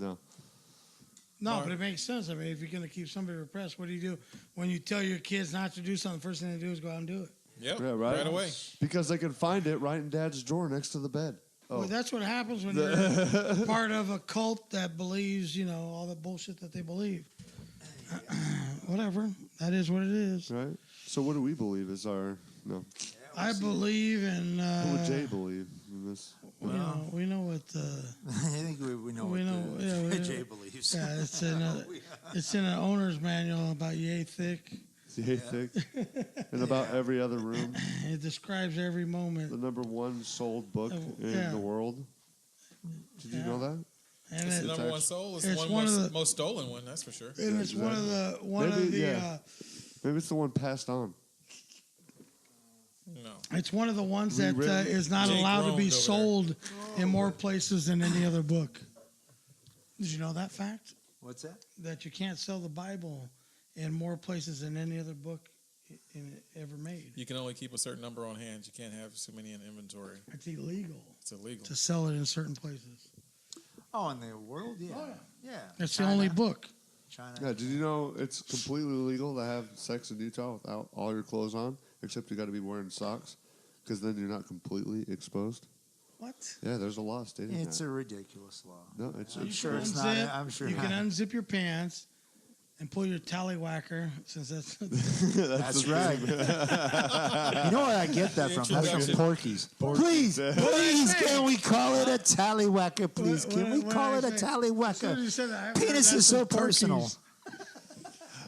S4: No, but it makes sense. I mean, if you're going to keep somebody repressed, what do you do? When you tell your kids not to do something, the first thing they do is go out and do it.
S3: Yep.
S5: Yeah, right
S3: away.
S5: Because they can find it right in Dad's drawer next to the bed. Oh.
S4: Well, that's what happens when you're part of a cult that believes, you know, all the bullshit that they believe. Whatever. That is what it is.
S5: Right. So what do we believe is our
S4: I believe in.
S5: What would Jay believe in this?
S4: Well, we know what.
S9: I think we know what Jay believes.
S4: Yeah, it's in an owner's manual about yay thick.
S5: Yay thick. And about every other room.
S4: It describes every moment.
S5: The #1 sold book in the world. Did you know that?
S4: And
S3: it's the #1 sold. It's the most stolen one. That's for sure.
S4: And it's one of the.
S5: Maybe it's the one passed on.
S3: No.
S4: It's one of the ones that is not allowed to be sold in more places than any other book. Did you know that fact?
S9: What's that?
S4: That you can't sell the Bible in more places than any other book ever made.
S3: You can only keep a certain number on hand. You can't have so many in inventory.
S4: It's illegal.
S3: It's illegal
S4: to sell it in certain places.
S9: Oh, in the world, yeah,
S4: Oh,
S9: yeah.
S4: That's the only book.
S9: China.
S5: Yeah, did you know it's completely illegal to have sex in Utah without all your clothes on, except you got to be wearing socks, because then you're not completely exposed?
S4: What?
S5: Yeah, there's a law stating
S9: It's
S5: that.
S9: a ridiculous law.
S5: No, it's
S9: I'm sure it's not. I'm sure
S4: you can unzip your pants and pull your tallywhacker, since that's
S9: That's right. You know where I get that from? That's from Porky's. Please, can we call it a tallywhacker, please? Can we call it a tallywhacker? Penis is so personal.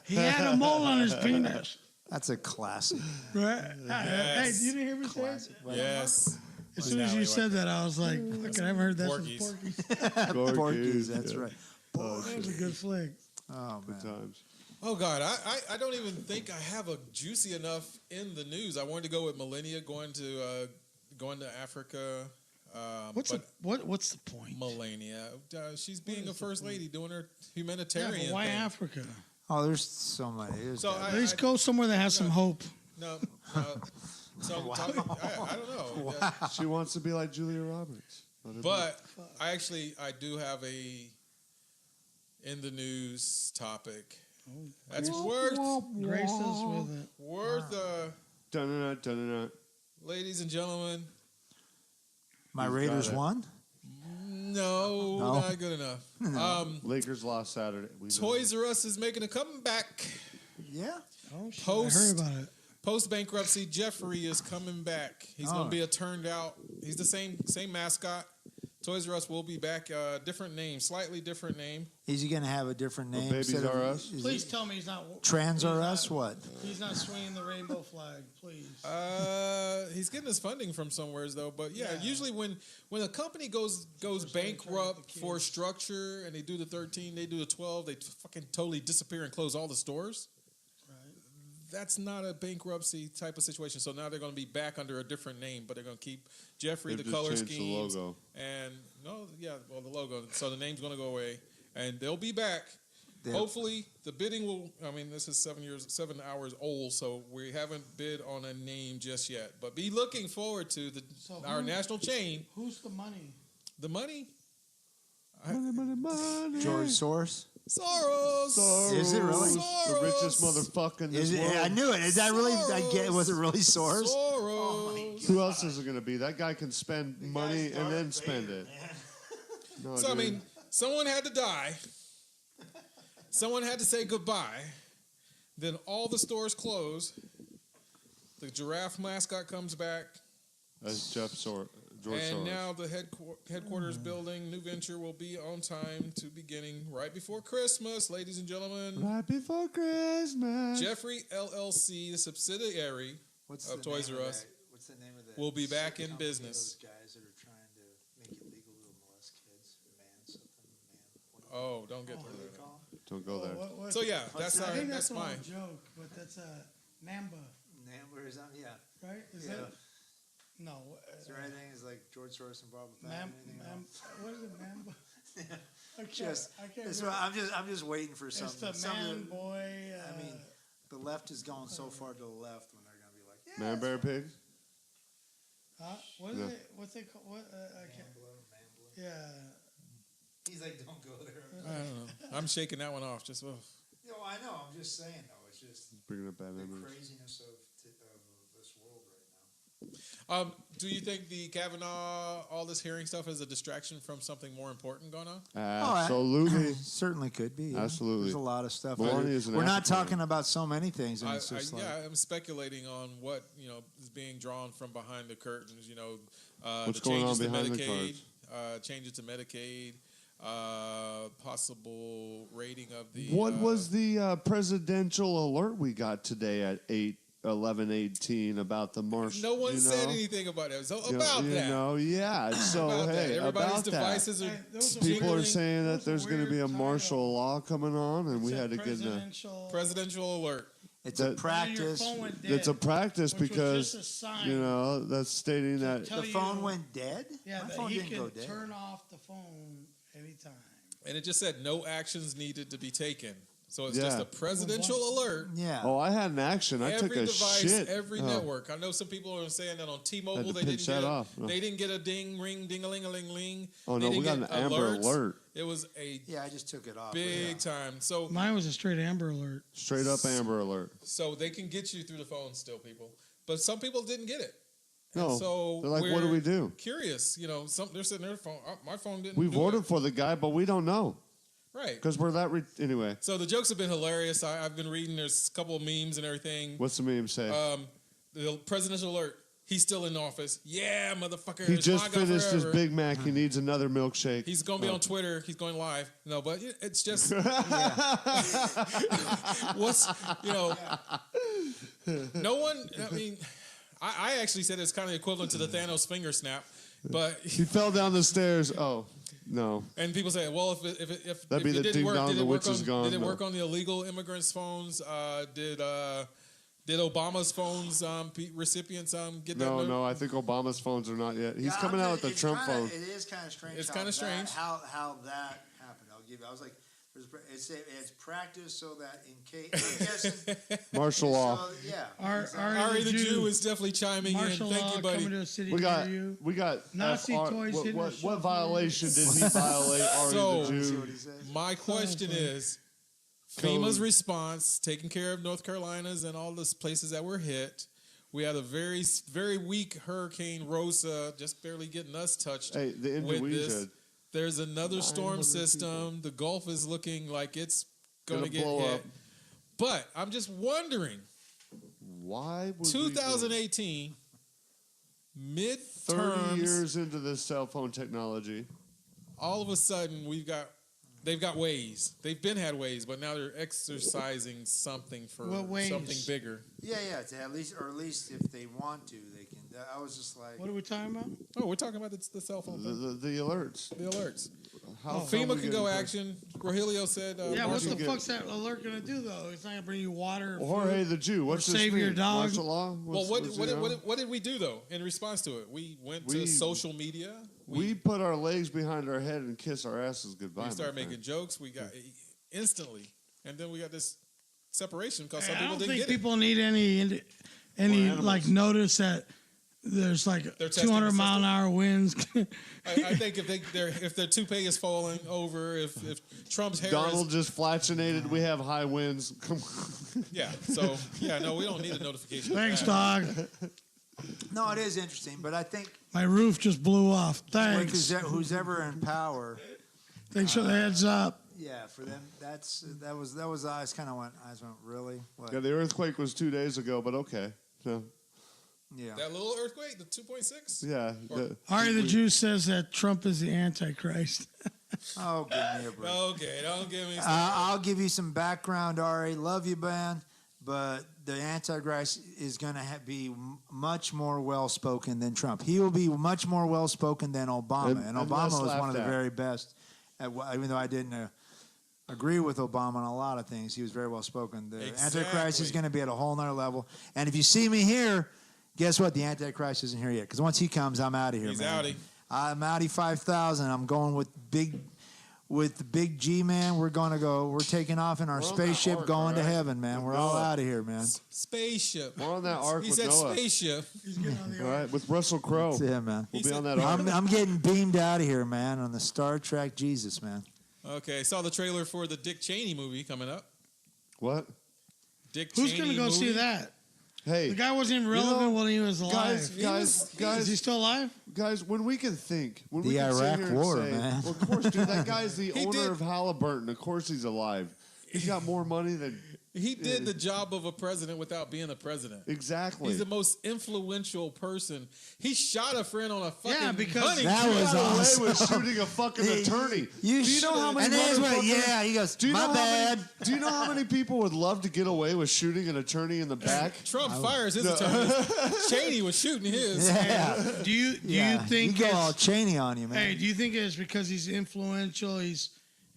S4: He had a mole on his penis.
S9: That's a classic.
S4: Right? Hey, you didn't hear me say it?
S3: Yes.
S4: As soon as you said that, I was like, fuck, I haven't heard that since Porky's.
S9: Porky's, that's right.
S4: That was a good flick.
S9: Oh, man.
S5: Times.
S3: Oh, God. I don't even think I have a juicy enough in the news. I wanted to go with Melania going to Africa.
S4: What's the point?
S3: Melania. She's being a first lady, doing her humanitarian
S4: Yeah, but why
S3: thing.
S4: Africa?
S9: Oh, there's so many.
S4: At least go somewhere that has some hope.
S3: No. So I don't know.
S5: Wow. She wants to be like Julia Roberts.
S3: But I do have a in the news topic. That's worth
S4: grace us with it.
S5: Dun-dun-dun.
S3: Ladies and gentlemen.
S9: My Raiders won?
S3: No, not good enough.
S9: No.
S5: Lakers lost Saturday.
S3: Toys R Us is making a comeback.
S9: Yeah.
S4: Oh, shit. I heard about it.
S3: Post bankruptcy, Jeffrey is coming back. He's going to be turned out. He's the same mascot. Toys R Us will be back. Different name, slightly different name.
S9: Is he going to have a different name?
S5: Babies R Us?
S4: Please tell me he's not.
S9: Trans R Us? What?
S4: He's not swinging the rainbow flag, please.
S3: He's getting his funding from somewhere though. But yeah, usually when a company goes bankrupt for structure and they do the 13, they do the 12, they fucking totally disappear and close all the stores. That's not a bankruptcy type of situation. So now they're going to be back under a different name, but they're going to keep Jeffrey, the color schemes,
S5: the logo.
S3: And the logo. So the name's going to go away, and they'll be back. Hopefully, the bidding will. I mean, this is 7 hours old, so we haven't bid on a name just yet. But be looking forward to our national chain.
S4: Who's the money?
S3: The money.
S5: Money.
S9: George Soros.
S3: Soros.
S9: Is it really?
S3: Soros.
S5: The richest motherfucker in this world.
S9: I knew it. Is that really? Was it really Soros?
S3: Soros.
S5: Who else is it going to be? That guy can spend money and then spend it. No,
S3: so, dude. I mean, someone had to die. Someone had to say goodbye. Then all the stores close. The giraffe mascot comes back.
S5: That's George Soros.
S3: And now the headquarters building, new venture, will be on time to beginning right before Christmas, ladies and gentlemen.
S5: Right before Christmas.
S3: Jeffrey LLC, the subsidiary of Toys R Us,
S9: what's the name of that?
S3: will be back in business.
S9: Those guys that are trying to make it legal to molest kids.
S3: Oh, don't get there.
S5: Don't go there.
S3: So yeah, that's
S4: my joke, but that's Namba.
S9: Namba is that? Yeah.
S4: Right? Is that? No.
S9: Is there anything is like George Soros involved with that?
S4: What is it, Namba?
S9: I'm just waiting for something.
S4: It's the man boy.
S9: I mean, the left is going so far to the left when they're going to be like, yeah.
S5: Man, bear, pig.
S4: What is it? What's it called? What? I can't. Yeah.
S9: He's like, don't go there.
S3: I don't know. I'm shaking that one off. Just
S9: I know. I'm just saying though. It's just
S5: bringing up bad
S9: the
S5: memories.
S9: craziness of this world right now.
S3: Do you think the Kavanaugh, all this hearing stuff, is a distraction from something more important going on?
S5: Absolutely.
S9: Certainly could be. Yeah.
S5: Absolutely.
S9: There's a lot of stuff.
S5: We're
S9: not talking about so many things. And
S3: I'm speculating on what is being drawn from behind the curtains.
S5: What's
S3: the
S5: going
S3: changes
S5: on behind
S3: to
S5: the
S3: Medicaid,
S5: cards?
S3: changes to Medicaid, possible rating of the.
S5: What was the presidential alert we got today at 11:18 about the marsh?
S3: No one said anything about it. So
S5: about that. Yeah. So
S3: everybody's
S5: about
S3: devices
S5: that.
S3: are.
S5: People are saying that there's going to be a martial law coming on, and we had to get a
S3: presidential alert.
S9: It's a practice.
S5: It's a practice because that's stating that
S9: the phone went dead.
S4: Yeah,
S9: my
S4: that
S9: phone
S4: he
S9: didn't
S4: can
S9: go dead.
S4: turn off the phone anytime.
S3: And it just said no actions needed to be taken. So it's just a presidential alert.
S9: Yeah.
S5: Oh, I had an action. I took a
S3: device,
S5: shit.
S3: Every network. I know some people are saying that on T-Mobile they didn't get a ding, ring, ding-a-ling-a-ling-ling.
S5: Oh, no, we got an Amber Alert.
S3: It was a
S9: I just took it off.
S3: big time. So
S4: Mine was a straight Amber Alert.
S5: Straight up Amber Alert.
S3: So they can get you through the phone still, people. But some people didn't get it.
S5: No.
S3: And so
S5: They're like, what do we do?
S3: Curious. You know, they're sitting there, phone. My phone didn't.
S5: We've
S3: do
S5: ordered
S3: it.
S5: for the guy, but we don't know.
S3: Right.
S5: Because we're that... anyway.
S3: So the jokes have been hilarious. I've been reading. There's a couple of memes and everything.
S5: What's the meme say?
S3: The presidential alert. He's still in office. Yeah, motherfucker.
S5: He just finished his Big Mac. He needs another milkshake.
S3: He's going to be on Twitter. He's going live. No, but it's just... What's... You know... No one... I mean... I actually said it's kind of equivalent to the Thanos finger snap, but...
S5: He fell down the stairs. Oh, no.
S3: And people say, well, if
S5: That'd be the
S3: it didn't
S5: ding
S3: work,
S5: dong,
S3: did
S5: the
S3: it work
S5: witch is
S3: on,
S5: gone.
S3: did it
S5: No.
S3: work on the illegal immigrants' phones? Did Obama's phones recipients get that note?
S5: No, I think Obama's phones are not yet. He's coming out with the Trump phone.
S9: It is kind of strange.
S3: It's kind of strange.
S9: How that happened. I'll give you. I was like, it's practice so that in case. I'm guessing.
S5: Martial law.
S9: So, yeah.
S3: Ari the Jew is definitely chiming
S4: Martial
S3: in. Thank
S4: law
S3: you, buddy.
S4: coming to a city
S5: We got
S4: near you. Nazi
S5: FR
S4: toys hitting the
S5: What
S4: shelf.
S5: violation did he violate? Ari
S3: So,
S5: the Jew.
S3: my question is, FEMA's response, taking care of North Carolina's and all the places that were hit. We had a very, very weak Hurricane Rosa, just barely getting us touched.
S5: Hey, the
S3: with this.
S5: Indonesia.
S3: There's another storm
S5: 900
S3: system.
S5: people.
S3: The Gulf is looking like it's going to
S5: Gonna
S3: get
S5: blow
S3: hit.
S5: up.
S3: But I'm just wondering,
S5: Why would
S3: 2018,
S5: we 30
S3: midterms,
S5: years into this cell phone technology,
S3: all of a sudden they've got ways. They've been had ways, but now they're exercising something for
S4: What ways?
S3: something bigger.
S9: Yeah, at least if they want to, they can. I was just like,
S4: What are we talking about?
S3: Oh, we're talking about the cell phone thing.
S5: the alerts.
S3: The alerts.
S5: How
S3: FEMA
S5: we
S3: can
S5: get
S3: go
S5: in-
S3: action. Rogelio said.
S4: Yeah, what
S3: Marshall-
S4: the fuck's that alert gonna do though? It's not gonna bring you water. Or
S5: Jorge
S4: food.
S5: the Jew. What's
S4: Or
S5: this
S4: save your
S5: mean?
S4: dog.
S5: Martial law?
S3: Well,
S5: What's
S3: what did we do though in response to it? We went to
S5: We-
S3: social media.
S5: we put our legs behind our head and kiss our asses goodbye.
S3: We
S5: my
S3: started
S5: friend.
S3: making jokes. We got instantly, and then we got this separation because some
S4: I
S3: people
S4: don't
S3: didn't
S4: think
S3: get it.
S4: people need any
S5: animals.
S4: like notice that there's like
S3: They're testing
S4: 200
S3: the
S4: mile an hour winds.
S3: I think if their toupee is falling over, if Trump's hair
S5: Donald
S3: is,
S5: just flatulated. We have high winds. Come on.
S3: yeah. So yeah, no, we don't need a notification.
S4: Thanks,
S3: for
S4: dog.
S9: no, it is interesting, but I think
S4: My roof just blew off. Thanks.
S9: who's ever in power.
S4: Thanks for the heads up.
S9: Yeah, for them, that was eyes kind of went really. What?
S5: Yeah, the earthquake was 2 days ago, but okay. No.
S9: Yeah.
S3: That little earthquake, the 2.6.
S5: Yeah.
S4: Ari the Jew says that Trump is the Antichrist.
S9: Oh, give me a break.
S3: Okay, don't give me.
S9: I'll give you some background, Ari. Love you, man. But the Antichrist is going to be much more well-spoken than Trump. He will be much more well-spoken than Obama. And Obama was one of the very best. Even though I didn't agree with Obama on a lot of things, he was very well-spoken. The Antichrist is going to be at a whole nother level. And if you see me here, guess what? The Antichrist isn't here yet. Because once he comes, I'm out of here,
S3: He's
S9: man.
S3: outie.
S9: I'm outie 5,000. I'm going with the big G, man. We're taking off in our
S5: We're on
S9: spaceship
S5: that ark,
S9: going to
S5: right?
S9: heaven, man. We're all out of here, man.
S3: Spaceship.
S5: We're on that ark
S3: He
S5: with
S3: said
S5: Noah.
S3: spaceship.
S5: All right, with Russell Crowe.
S9: That's it, man.
S5: We'll be on that ark.
S9: I'm getting beamed out of here, man, on the Star Trek Jesus, man.
S3: Okay, saw the trailer for the Dick Cheney movie coming up.
S5: What?
S3: Dick
S4: Who's
S3: Cheney
S4: gonna go
S3: movie?
S4: see that?
S5: Hey,
S4: The guy wasn't even relevant when he was alive.
S5: guys,
S4: Is he still alive?
S5: guys, when we can think, when
S9: The
S5: we can sit
S9: Iraq
S5: here and
S9: War,
S5: say,
S9: man.
S5: well, of course, dude, that guy's the
S3: He
S5: owner
S3: did-
S5: of Halliburton. Of course, he's alive. He's got more money than
S3: He did the job of a president without being a president.
S5: exactly.
S3: He's the most influential person. He shot a friend on a fucking
S4: Yeah, because
S3: hunting
S9: that
S3: trip.
S9: was
S5: got away
S9: awesome.
S5: with shooting a fucking attorney. Do you know how many
S9: And then
S5: motherfuckers?
S9: he goes,
S5: Do you
S9: my
S5: know
S9: bad.
S5: Do you know how many people would love to get away with shooting an attorney in the back?
S3: Trump fires his attorney. Cheney was shooting his.
S9: Yeah.
S4: Do you think
S9: you go all
S4: it's,
S9: Cheney on you, man?
S4: hey, do you think it's because he's influential?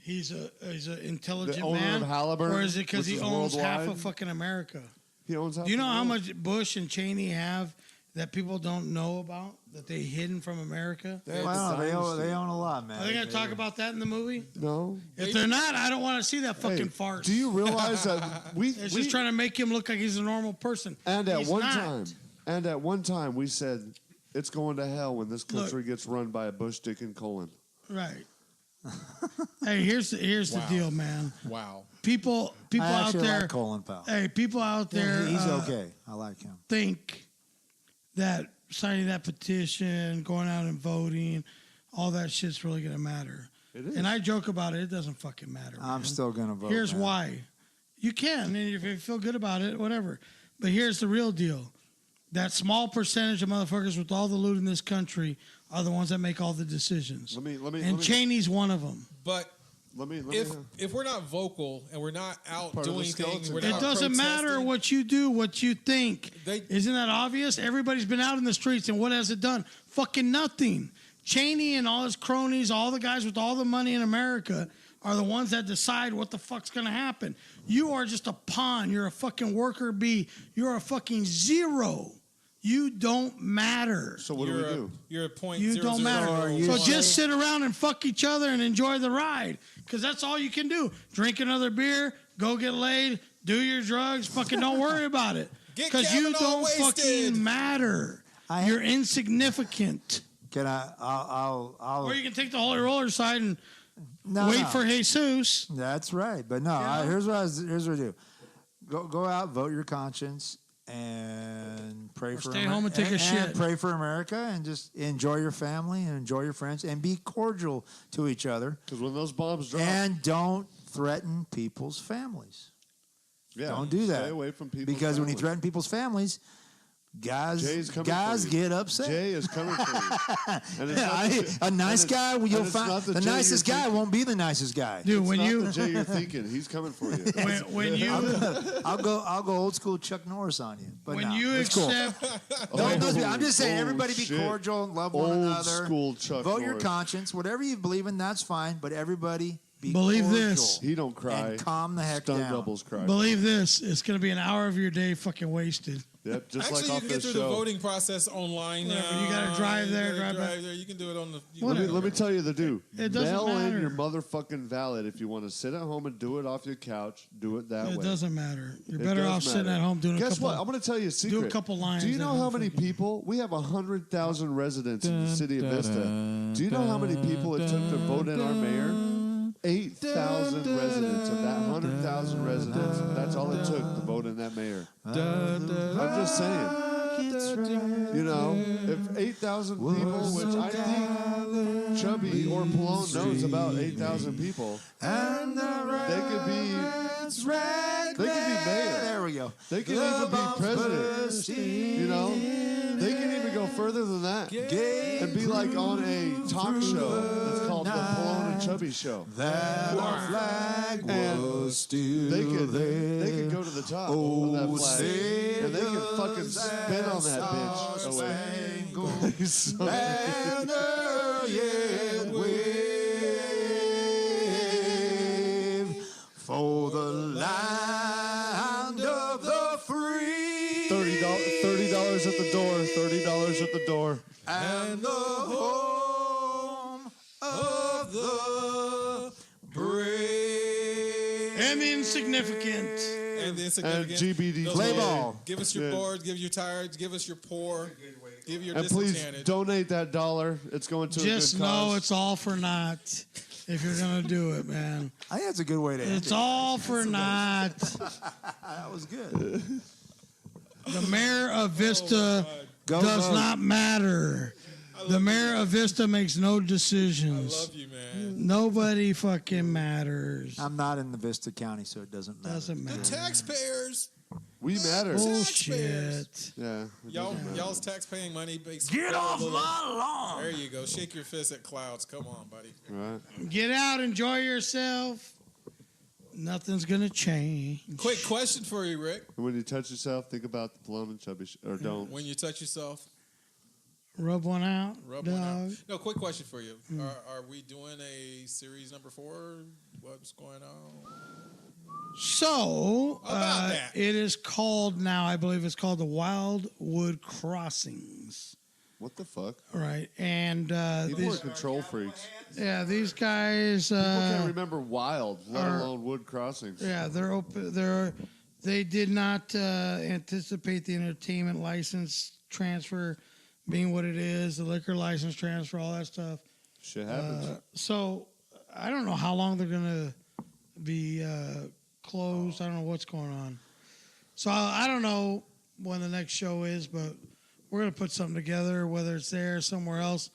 S4: He's an intelligent
S5: The owner
S4: man,
S5: of Halliburton,
S4: or is it because
S5: which
S4: he
S5: is
S4: owns half
S5: worldwide?
S4: of fucking America?
S5: He owns.
S4: Do you know how much Bush and Cheney have that people don't know about that they hidden from America?
S9: Well, they own a lot, man.
S4: Are they going to talk about that in the movie?
S5: No.
S4: If they're not, I don't want to see that fucking
S5: Hey,
S4: farce.
S5: Do you realize that
S4: It's just trying to make him look like he's a normal person.
S5: And at
S4: He's
S5: one
S4: not.
S5: time, we said it's going to hell when this country gets run by a Bush, Dick, and Colin.
S4: Right. Hey, here's the deal, man.
S3: Wow.
S4: People
S9: I
S4: out
S9: actually
S4: there.
S9: like Colin Powell.
S4: Hey, people out there.
S9: He's okay. I like him.
S4: Think that signing that petition, going out and voting, all that shit's really gonna matter.
S5: It is.
S4: And I joke about it. It doesn't fucking matter.
S9: I'm
S4: man.
S9: still gonna vote.
S4: Here's
S9: man.
S4: why. You can, and if you feel good about it, whatever. But here's the real deal. That small percentage of motherfuckers with all the loot in this country are the ones that make all the decisions. And Cheney's one of them.
S3: But if we're not vocal and we're not out doing things, we're not
S4: it doesn't matter what you do, what you think. Isn't that obvious? Everybody's been out in the streets, and what has it done? Fucking nothing. Cheney and all his cronies, all the guys with all the money in America, are the ones that decide what the fuck's going to happen. You are just a pawn. You're a fucking worker bee. You're a fucking zero. You don't matter.
S5: So what do we do?
S3: You're a point.
S4: You don't matter. So just sit around and fuck each other and enjoy the ride, because that's all you can do. Drink another beer, go get laid, do your drugs. Fucking don't worry about it, because you don't fucking matter. You're insignificant.
S9: Can I'll
S4: Or you can take the holy roller side and wait for Jesus.
S9: That's right. But no, here's what I do. Go out, vote your conscience, and pray for
S4: stay home and take a shit.
S9: And pray for America, and just enjoy your family and enjoy your friends, and be cordial to each other.
S5: Because when those bombs drop,
S9: and don't threaten people's families.
S5: Yeah,
S9: don't do that.
S5: Stay away from people's
S9: because when you
S5: families.
S9: threaten people's families, guys get upset.
S5: Jay is coming for you. And
S9: A nice guy, you'll find the nicest guy won't be the nicest guy.
S4: Dude, when
S5: It's
S4: you
S5: not the Jay you're thinking, he's coming for you.
S4: when you
S9: I'll go old school Chuck Norris on you. But
S4: when
S9: no,
S4: you
S9: it's
S4: accept
S9: cool. I'm just saying, everybody be cordial and love one another.
S5: School Chuck
S9: Vote your
S5: Norris.
S9: conscience, whatever you believe in, that's fine. But everybody be
S4: Believe
S9: cordial
S4: this.
S5: He don't cry.
S9: and calm the heck
S5: Stunt
S9: down.
S5: doubles cry.
S4: believe this, it's going to be an hour of your day fucking wasted.
S5: Yep, just
S3: Actually,
S5: like
S3: you
S5: off
S3: can get
S5: this
S3: through
S5: show.
S3: the voting process online.
S4: Whatever, you gotta drive there, drive back.
S3: there. You can do it on the.
S5: Let me tell you the do.
S4: It doesn't
S5: Mail
S4: matter.
S5: in your motherfucking ballot if you want to sit at home and do it off your couch. Do it that way.
S4: It doesn't matter. You're
S5: It
S4: better
S5: does
S4: off sitting
S5: matter.
S4: at home doing a
S5: Guess
S4: couple.
S5: what? I'm going to tell you a secret.
S4: Do a couple lines.
S5: Do you know
S4: at
S5: how
S4: home.
S5: many people? We have 100,000 residents in the city of Vista. Do you know how many people it took to vote in our mayor? 8,000 residents of that 100,000 residents. That's all it took to vote in that mayor. I'm just saying. You know, if 8,000 people, which I think Chubby or Pelon knows about 8,000 people, they could be mayor.
S9: There we go.
S5: They could even be president. You know, they can even go further than that and be like on a talk show that's called the Pelon and Chubby Show.
S9: That our flag was still
S5: They could go to the top of that flag and they could fucking spin on that bitch away. So-
S9: banner yet wave for the land of the free.
S5: $30 at the door. $30 at the door.
S9: And the home of the brave.
S4: And the insignificant.
S3: And the insignificant.
S5: And GBD.
S9: Play ball.
S3: Give us your bored. Give your tired. Give us your poor. Give your
S5: And please
S3: disenchanted.
S5: donate that $1. It's going to
S4: Just
S5: a good
S4: know
S5: cause.
S4: it's all for naught if you're going to do it, man.
S9: I think that's a good way to end
S4: It's
S9: it.
S4: all for naught.
S9: That was good.
S4: The mayor of Vista does
S9: vote.
S4: not matter. The mayor of Vista makes no decisions.
S3: I love you, man.
S4: Nobody fucking matters.
S9: I'm not in the Vista County, so it doesn't matter.
S4: Doesn't matter.
S3: Taxpayers.
S5: We matter.
S4: Bullshit.
S5: Yeah.
S3: Y'all's tax-paying money.
S9: Get off my lawn.
S3: There you go. Shake your fist at clouds. Come on, buddy.
S5: Right.
S4: Get out, enjoy yourself. Nothing's gonna change.
S3: Quick question for you, Rick.
S5: And when you touch yourself, think about the Pelon and Chubby or don't.
S3: When you touch yourself,
S4: Rub one out,
S3: rub
S4: dog.
S3: one out. No, quick question for you. Are we doing a series number 4? What's going on?
S4: So
S3: About that.
S4: it is called now. I believe it's called the Wildwood Crossings.
S5: What the fuck?
S4: Right, and
S5: People are control freaks.
S4: these guys.
S5: People can't remember wild, let alone wood crossings.
S4: Yeah, they're open. They did not anticipate the entertainment license transfer being what it is, the liquor license transfer, all that stuff.
S5: Shit happens.
S4: So I don't know how long they're gonna be closed. I don't know what's going on. So I don't know when the next show is, but we're gonna put something together, whether it's there or somewhere else.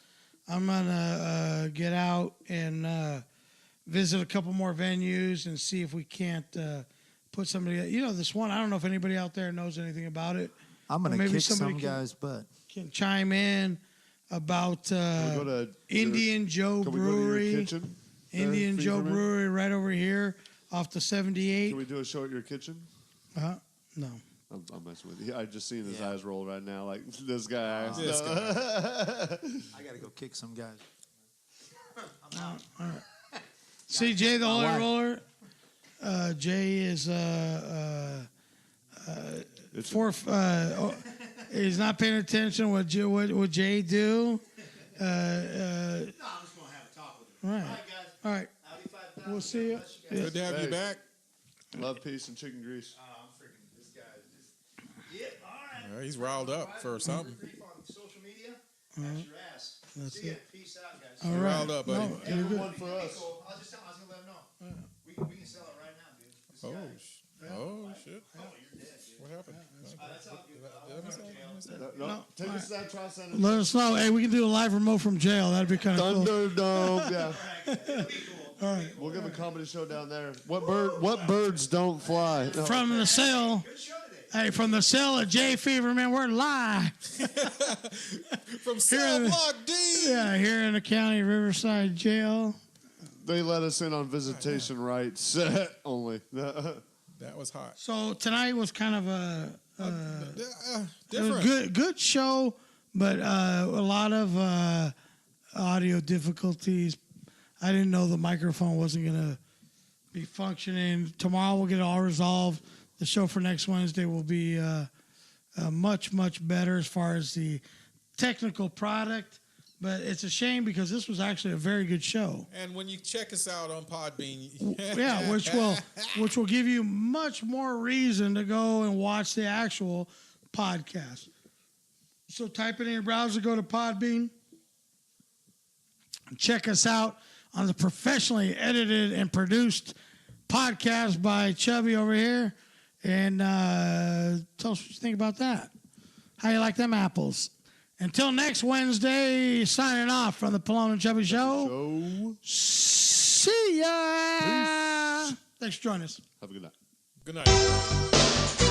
S4: I'm gonna get out and visit a couple more venues and see if we can't put somebody. This one. I don't know if anybody out there knows anything about it.
S8: I'm going to kick some guys' butt.
S4: Can chime in about Indian Joe Brewery. Indian Joe Brewery right over here off the 78.
S5: Can we do a show at your kitchen?
S4: No.
S5: I'm messing with you. I just seen his eyes roll right now, like this guy.
S9: I gotta go kick some guys.
S4: All right. See, Jay, the Holy Roller. Jay is he's not paying attention. What Jay do?
S7: No, I'm just gonna have a talk with him.
S4: Right.
S7: All right, guys.
S4: All right.
S7: Audi 5000.
S4: We'll see you.
S3: Good to have you back.
S5: Love, peace, and chicken grease.
S7: I'm freaking this guy. Yep. All right.
S3: He's riled up for something.
S7: On social media. That's your ass.
S4: That's
S7: See ya.
S4: it.
S7: Peace out, guys.
S4: All right.
S3: Riled up, buddy.
S4: No, you're good.
S5: One for us.
S7: Cool. I was gonna let him know. We can sell it right now, dude. This
S3: Oh,
S7: guy.
S3: shit.
S7: Oh, you're dead, dude.
S3: What happened?
S7: That's all good. I'll go to jail.
S5: No, take us to that Tri-Center.
S4: Let us know. Hey, we can do a live remote from jail. That'd be kind of cool.
S5: Thunderdome. Yeah.
S7: It'll be cool.
S4: All right.
S5: We'll give a comedy show down there. What birds don't fly? No.
S4: From the cell.
S7: Good show today.
S4: Hey, from the cell of Jay Feverman, we're live.
S3: From Cell Block D.
S4: Yeah, here in the county Riverside Jail.
S5: They let us in on visitation rights only.
S3: That was hot.
S4: So tonight was kind of a
S3: Different.
S4: good show, but a lot of audio difficulties. I didn't know the microphone wasn't going to be functioning. Tomorrow we'll get it all resolved. The show for next Wednesday will be much, much better as far as the technical product. But it's a shame because this was actually a very good show.
S3: And when you check us out on Podbean,
S4: Yeah, which will give you much more reason to go and watch the actual podcast. So type it in your browser, go to Podbean, and check us out on the professionally edited and produced podcast by Chubby over here. And tell us what you think about that. How you like them apples? Until next Wednesday, signing off from the Pelon and Chubby Show. See ya.
S5: Peace.
S4: Thanks for joining us.
S5: Have a good night.
S3: good night.